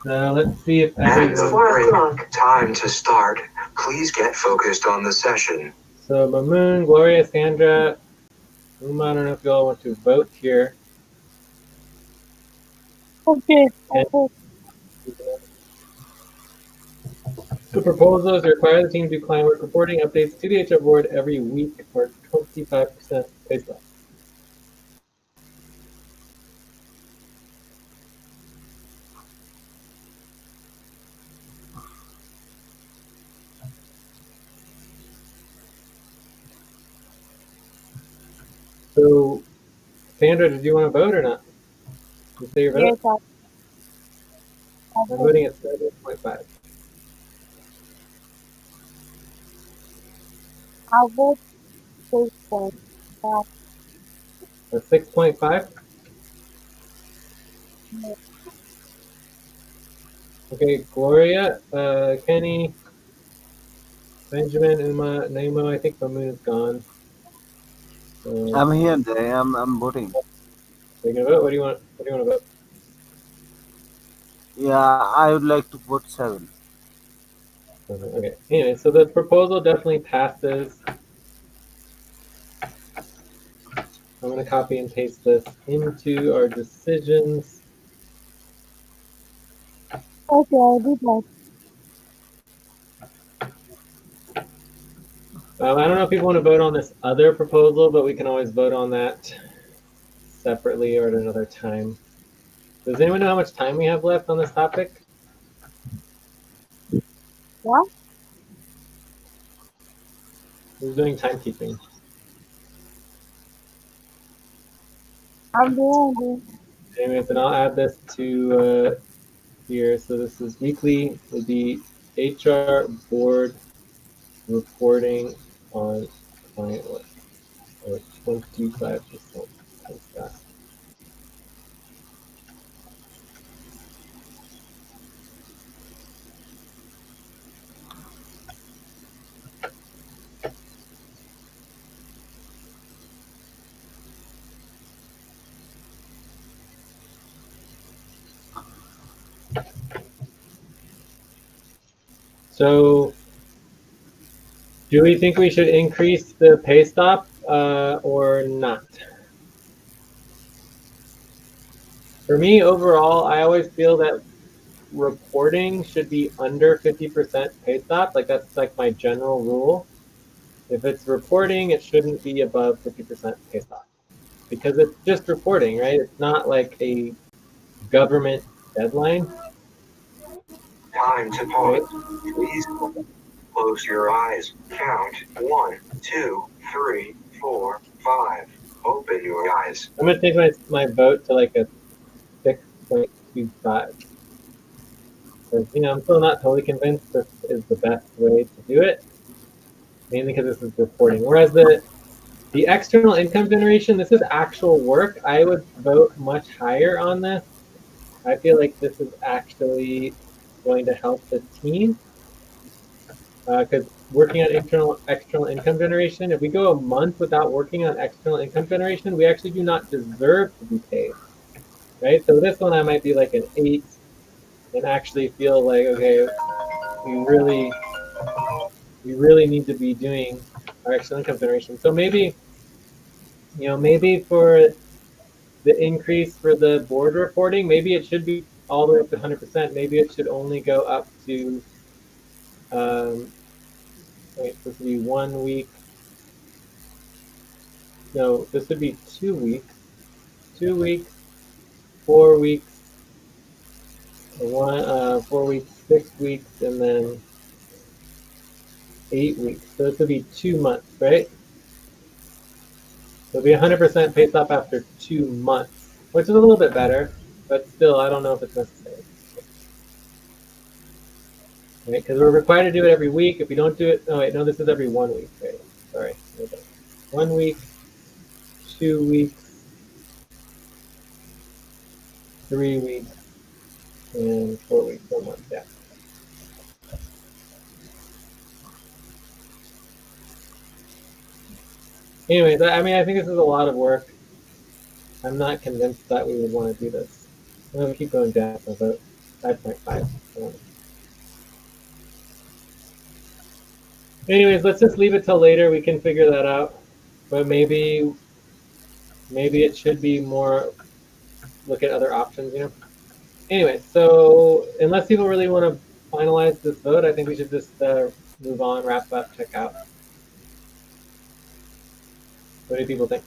So let's see if And everyone. 4 o'clock. Time to start. Please get focused on the session. So Mamoon, Gloria, Sandra, Uma, I don't know if you all want to vote here. Okay, And okay. the proposal is to require the team to do client work reporting updates to the HR board every week for 25% pay stop. So, Sandra, did you want to vote or not? You say your Yes, vote? I I'm vote. voting at 7.5. I vote 6.5. Or 6.5? Okay, Gloria, Kenny, Benjamin, Uma, Naimo, I think Mamoon is gone. So, I'm here. There. I'm voting. are you going to vote? What do you want? What do you want to vote? Yeah, I would like to vote 7. Okay. Anyway, so the proposal definitely passes. I'm going to copy and paste this into our decisions. Okay, I'll do that. I don't know if people want to vote on this other proposal, but we can always vote on that separately or at another time. Does anyone know how much time we have left on this topic? What? Who's doing timekeeping? I'm doing Anyways, and I'll add this to here. So this is weekly. Would be HR board reporting on client work, or 25% of that. So do we think we should increase the pay stop or not? For me, overall, I always feel that reporting should be under 50% pay stop. Like that's like my general rule. If it's reporting, it shouldn't be above 50% pay stop because it's just reporting, right? It's not like a government deadline, Time to right? pause. Please close your eyes. Count 1, 2, 3, 4, 5. Open your eyes. I'm gonna change my vote to like a 6.25 because I'm still not totally convinced this is the best way to do it, mainly because this is reporting. Whereas the external income generation, this is actual work. I would vote much higher on this. I feel like this is actually going to help the team because working on external income generation, if we go a month without working on external income generation, we actually do not deserve to be paid, right? So this one I might be like an 8 and actually feel like, okay, we really we really need to be doing our external income generation. So maybe for the increase for the board reporting, maybe it should be all the way up to 100%. Maybe it should only go up to, um, wait, this would be 1 week. No, this would be 2 weeks. 2 weeks, 4 weeks, 4 weeks, 6 weeks, and then 8 weeks. So this would be 2 months, right? So it'll be 100% paid up after 2 months, which is a little bit better, but still, I don't know if it's necessary. Right? Because we're required to do it every week. If we don't do it, oh wait, no, this is every 1 week. Right? Sorry. Okay. 1 week, 2 weeks, 3 weeks, and 4 weeks, 1 month. Yeah. Anyways, I mean, I think this is a lot of work. I'm not convinced that we would want to do this. Well, keep going down, about 5.5. Anyways, let's just leave it till later. We can figure that out. But maybe it should be more look at other options, you know? Anyway, so unless people really want to finalize this vote, I think we should just move on, wrap up, check out. What do people think?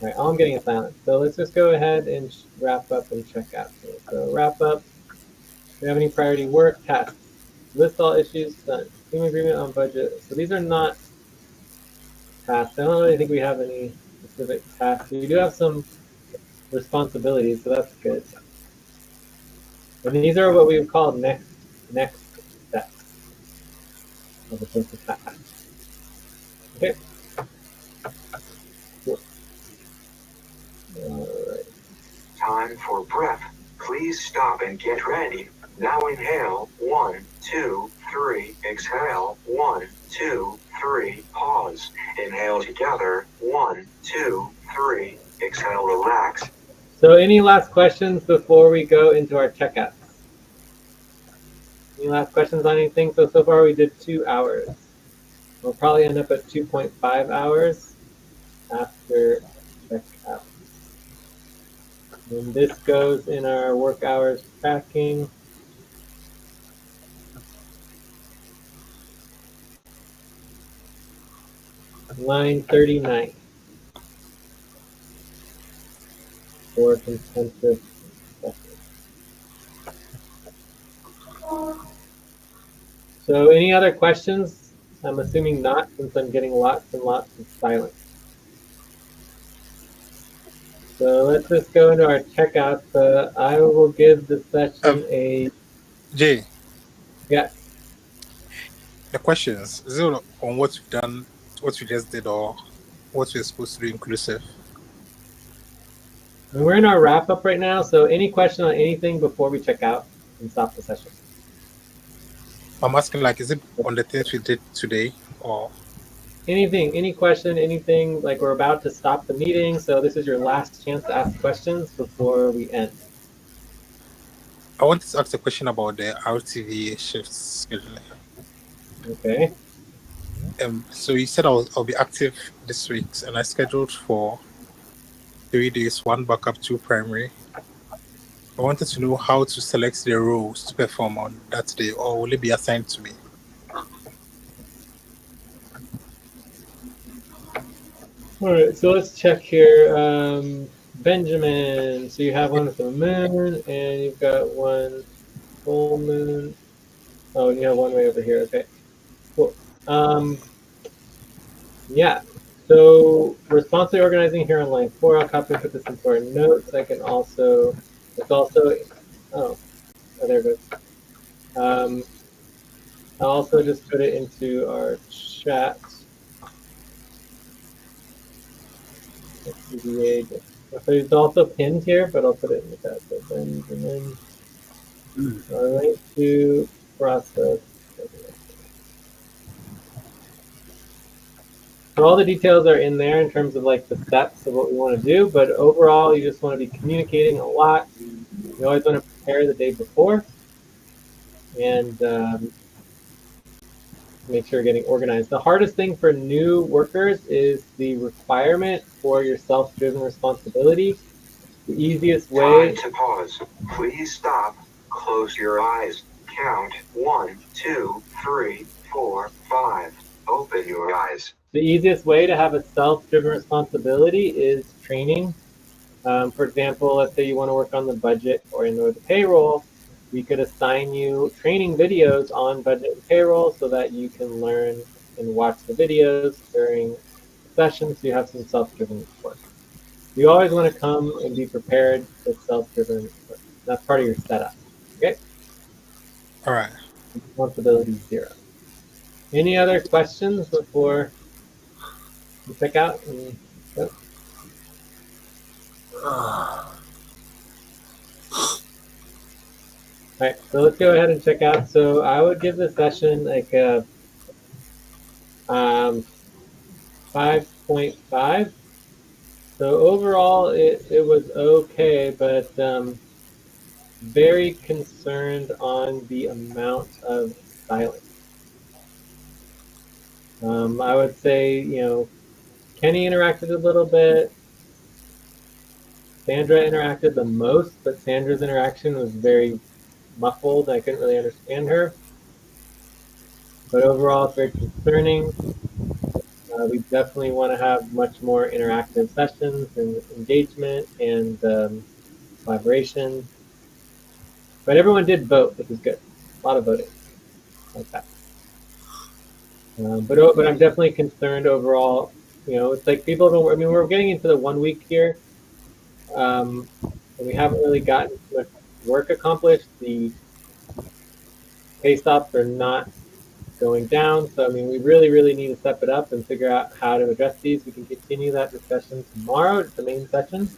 All right, all I'm getting is silence. So let's just go ahead and wrap up and check out here. So wrap up. Do you have any priority work? Tasks. List all issues. Done. Team agreement on budget. So these are not tasks. I don't really think we have any specific tasks. We do have some responsibilities, so that's good. And these are what we would call next steps as opposed to tasks. Okay. Cool. All right. Time for breath. Please stop and get ready. Now inhale, 1, 2, 3, exhale, 1, 2, 3, pause. Inhale together, 1, 2, 3, exhale, relax. So any last questions before we go into our checkouts? Any last questions on anything? So far we did 2 hours. We'll probably end up at 2.5 hours after checkout. And this goes in our work hours tracking. Line 39 for consensus discussion. So any other questions? I'm assuming not, since I'm getting lots and lots of silence. So let's just go into our checkouts. I will give the session a Jay, yes. the questions, is it on what we've done, what we just did, or what we're supposed to do inclusive? And we're in our wrap up right now. So any question on anything before we check out and stop the session? I'm asking, like, is it on the things we did today, or Anything, any question, anything, like we're about to stop the meeting. So this is your last chance to ask questions before we end. I wanted to ask a question about the RTV shift scheduling. Okay. So you said I'll be active this week, and I scheduled for 3 days, one backup, two primary. I wanted to know how to select the roles to perform on that day, or will it be assigned to me? All right, so let's check here. Benjamin, so you have one with the moon, and you've got one full moon. Oh, and you have one way over here. Okay, cool. Yeah. So responsibly organizing here on line 4. I'll copy and put this into our notes. I can also. It's also. Oh, there it goes. I'll also just put it into our chat. So it's also pinned here, but I'll put it in the chat. So Benjamin, all right, to process. So all the details are in there in terms of like the steps of what we want to do, but overall, you just want to be communicating a lot. You always want to prepare the day before and make sure you're getting organized. The hardest thing for new workers is the requirement for your self-driven responsibility. The easiest way. Time to pause. Please stop. Close your eyes. Count 1, 2, 3, 4, 5. Open your eyes. The easiest way to have a self-driven responsibility is training. For example, let's say you want to work on the budget or in the payroll, we could assign you training videos on budget and payroll so that you can learn and watch the videos during sessions so you have some self-driven work. You always want to come and be prepared with self-driven work. That's part of your setup. Okay? All right. Responsibility 0. Any other questions before we check out? All right, so let's go ahead and check out. So I would give the session like a 5.5. So overall, it was okay, but very concerned on the amount of silence. I would say, Kenny interacted a little bit. Sandra interacted the most, but Sandra's interaction was very muffled. I couldn't really understand her. But overall, it's very concerning. We definitely want to have much more interactive sessions and engagement and collaboration. But everyone did vote, which is good. A lot of voting, like that. But I'm definitely concerned overall. It's like people don't. I mean, we're getting into the 1 week here, um, and we haven't really gotten much work accomplished. The pay stops are not going down, so I mean, we really, really need to step it up and figure out how to address these. We can continue that discussion tomorrow at the main session.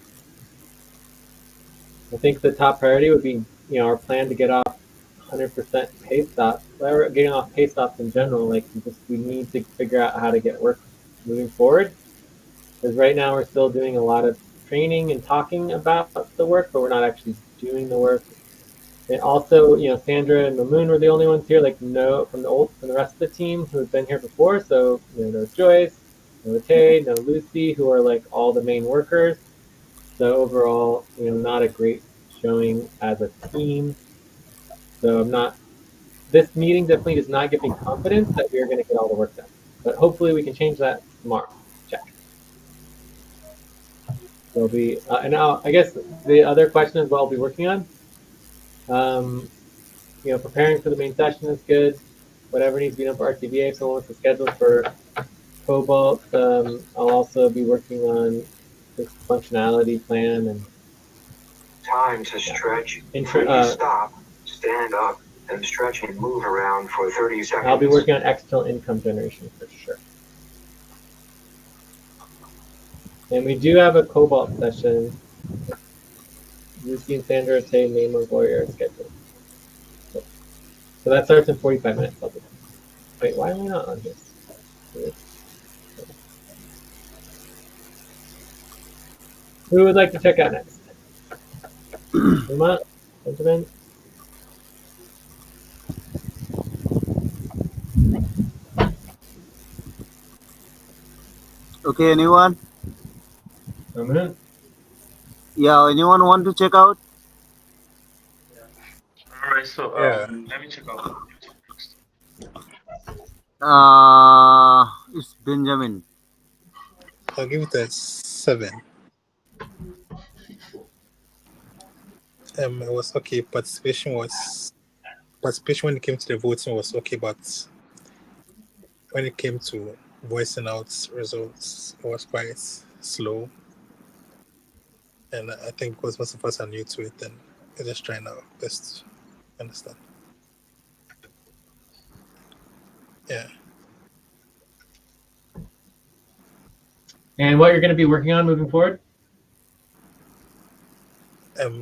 I think the top priority would be, our plan to get off 100% pay stops. Or getting off pay stops in general. Like we need to figure out how to get work moving forward. Because right now we're still doing a lot of training and talking about the work, but we're not actually doing the work. And also, Sandra and Mamoon were the only ones here, like no from the rest of the team who have been here before. So no Joyce, no Tay, no Lucy, who are like all the main workers. So overall, not a great showing as a team. So I'm not. This meeting definitely does not give me confidence that we are going to get all the work done. But hopefully we can change that tomorrow. Check. There'll be, and now I guess the other question is what I'll be working on. Um, preparing for the main session is good. Whatever needs to be done for RTVA, if someone wants to schedule for Cobalt, I'll also be working on this functionality plan and Time to stretch. Stop, stand up, and stretch and move around for 30 seconds. I'll be working on external income generation for sure. And we do have a Cobalt session. Lucy and Sandra say name or Gloria are scheduled. So that starts in 45 minutes. I'll be done. Wait, why am I not on here? Who would like to check out next? Uma? Benjamin? Okay, anyone? Mamoon? Yeah, anyone want to check out? All right, so Yeah, let me check out. It's Benjamin. I'll give it a 7. It was okay. Participation when it came to the voting was okay, but when it came to voicing out results, it was quite slow. And I think because most of us are new to it, and we're just trying our best to understand. Yeah. And what you're going to be working on moving forward?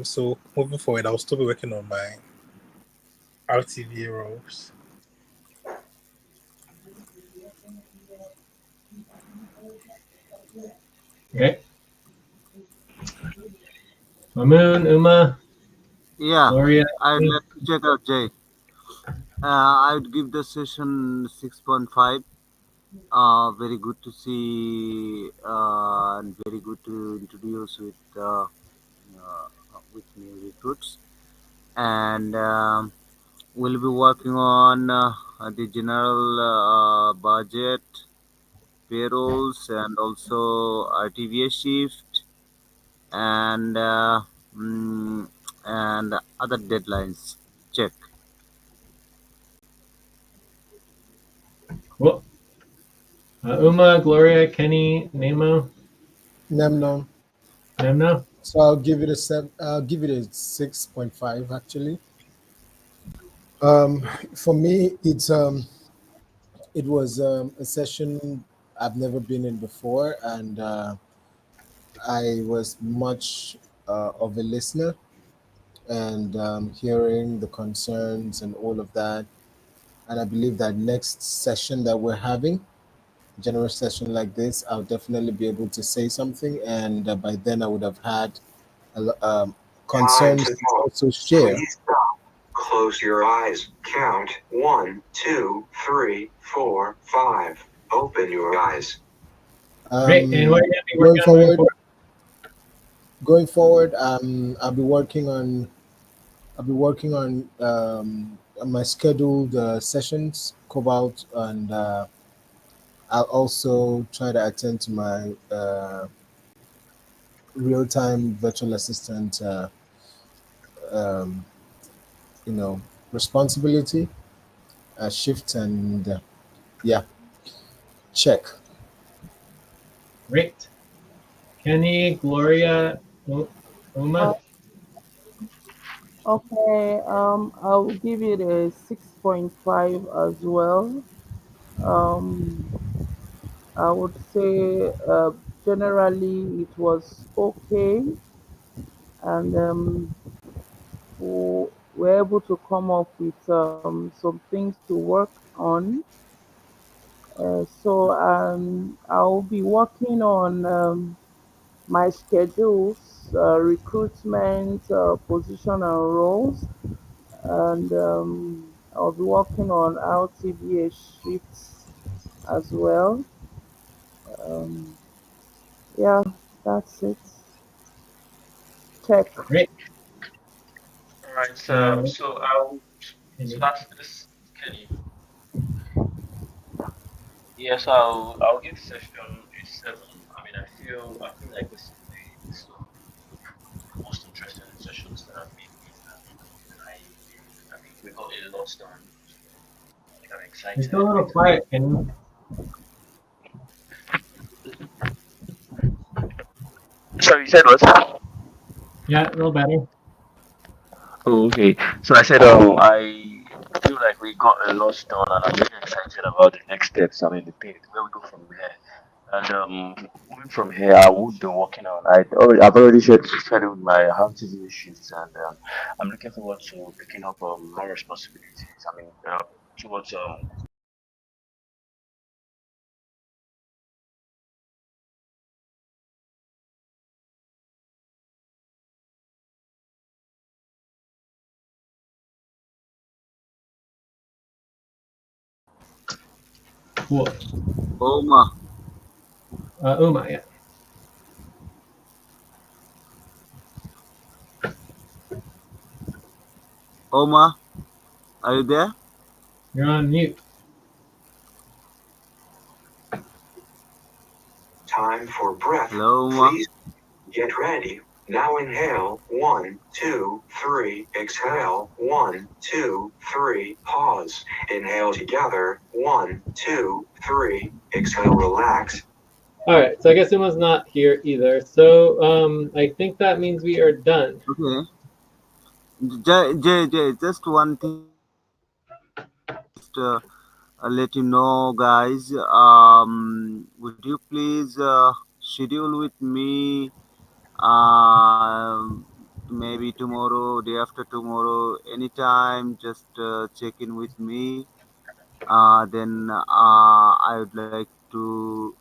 So moving forward, I'll still be working on my RTV roles. Okay. Mamoon, Uma, Yeah, Gloria. I'd like to check out Jay. I would give the session 6.5. Very good to see and very good to introduce with new recruits. And we'll be working on the general budget, payrolls, and also RTVA shift and and other deadlines. Check. Cool. Uma, Gloria, Kenny, Nemo, Nemno. Nemno. So I'll give it a seven. I'll give it a 6.5 actually. Um, for me, it was a session I've never been in before, and I was much of a listener and hearing the concerns and all of that. And I believe that next session that we're having, general session like this, I'll definitely be able to say something, and by then I would have had Time concerns to to talk. also share. Please stop. Close your eyes. Count 1, 2, 3, 4, 5. Open your eyes. Great. And what are Um, you going to be going working on moving forward, forward? going forward, I'll be working on on my scheduled sessions, Cobalt, and I'll also try to attend to my real-time virtual assistant, um, you know, responsibility, shift, and yeah, check. Great. Kenny, Gloria, Uh, Uma. okay, I'll give it a 6.5 as well. Um, I would say generally it was okay, and we're able to come up with some things to work on. So I'll be working on my schedules, recruitment, position and roles, and I'll be working on RTBA shifts as well. Um, yeah, that's it. Check. Great. All right. So, Uh, so I'll. So Kenny. that's this. Kenny. Yes, I'll give session a 7. I feel like this is one of the most interesting sessions that I've been in, and I think we got a lot done. So like, I'm You're still a excited little because quiet, Kenny. sorry, you said what? Yeah, a little better. Oh, okay. So I said, I feel like we got a lot done, and I'm really excited about the next steps. I mean, where we go from here. And moving from here, I would be working on. I've already scheduled my how to do shifts, and I'm looking forward to picking up more responsibilities. I mean, towards Cool. Oma, Uma, yeah. Oma, are you there? You're on mute. Time for breath. Hello, Oma. Please get ready. Now inhale. 1, 2, 3. Exhale. 1, 2, 3. Pause. Inhale together. 1, 2, 3. Exhale. Relax. All right. So I guess Uma's not here either. So I think that means we are done. Okay. Just one thing I would like to just let you know, guys. Would you please schedule with me maybe tomorrow, day after tomorrow, anytime? Just check in with me. Then I would like to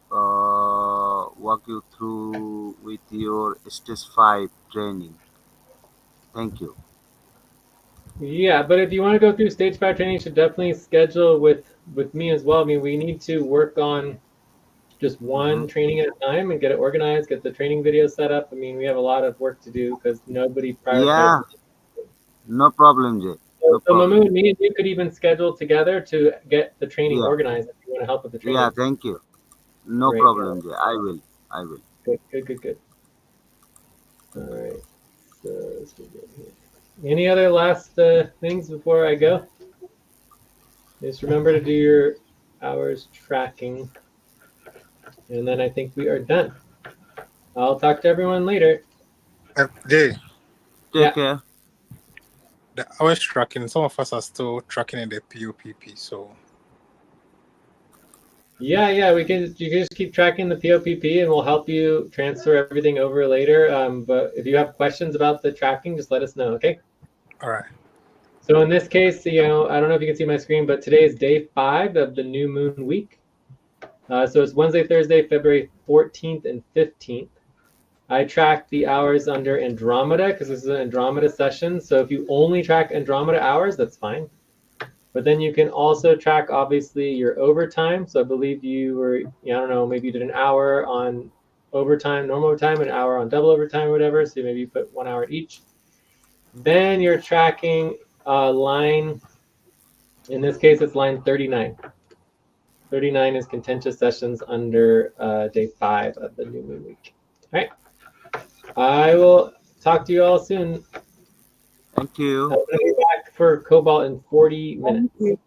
walk you through with your stage 5 training. Thank you. Yeah, but if you want to go through stage 5 training, you should definitely schedule with me as well. I mean, we need to work on just Hmm. one training at a time and get it organized, get the training video set up. I mean, we have a lot of work to do because nobody prioritizes Yeah, it. no problem, Jay. No So problem. Mamoon, me and you could even schedule together to get the training Yeah, organized if you want to help with the yeah, training. thank you. No Great. problem, Jay. I will. I will. Good, good, good, good. All right. So let's get here. Any other last things before I go? Just remember to do your hours tracking, and then I think we are done. I'll talk to everyone later. Jay, Take Yeah. care. the hours tracking, some of us are still tracking in the POPP. So, Yeah, yeah, you can just keep tracking the POPP and we'll help you transfer everything over later. But if you have questions about the tracking, just let us know, okay? all right. So in this case, I don't know if you can see my screen, but today is day 5 of the new moon week. So it's Wednesday, Thursday, February 14th and 15th. I tracked the hours under Andromeda because this is an Andromeda session. So if you only track Andromeda hours, that's fine. But then you can also track, obviously, your overtime. So I believe you were, I don't know, maybe you did an hour on overtime, normal overtime, an hour on double overtime or whatever. So maybe you put 1 hour each. Then you're tracking line, in this case, it's line 39. 39 is contentious sessions under day 5 of the new moon week. All right. I will talk to you all soon. Thank I'm you. going to be back for Cobalt in 40 Thank minutes. you.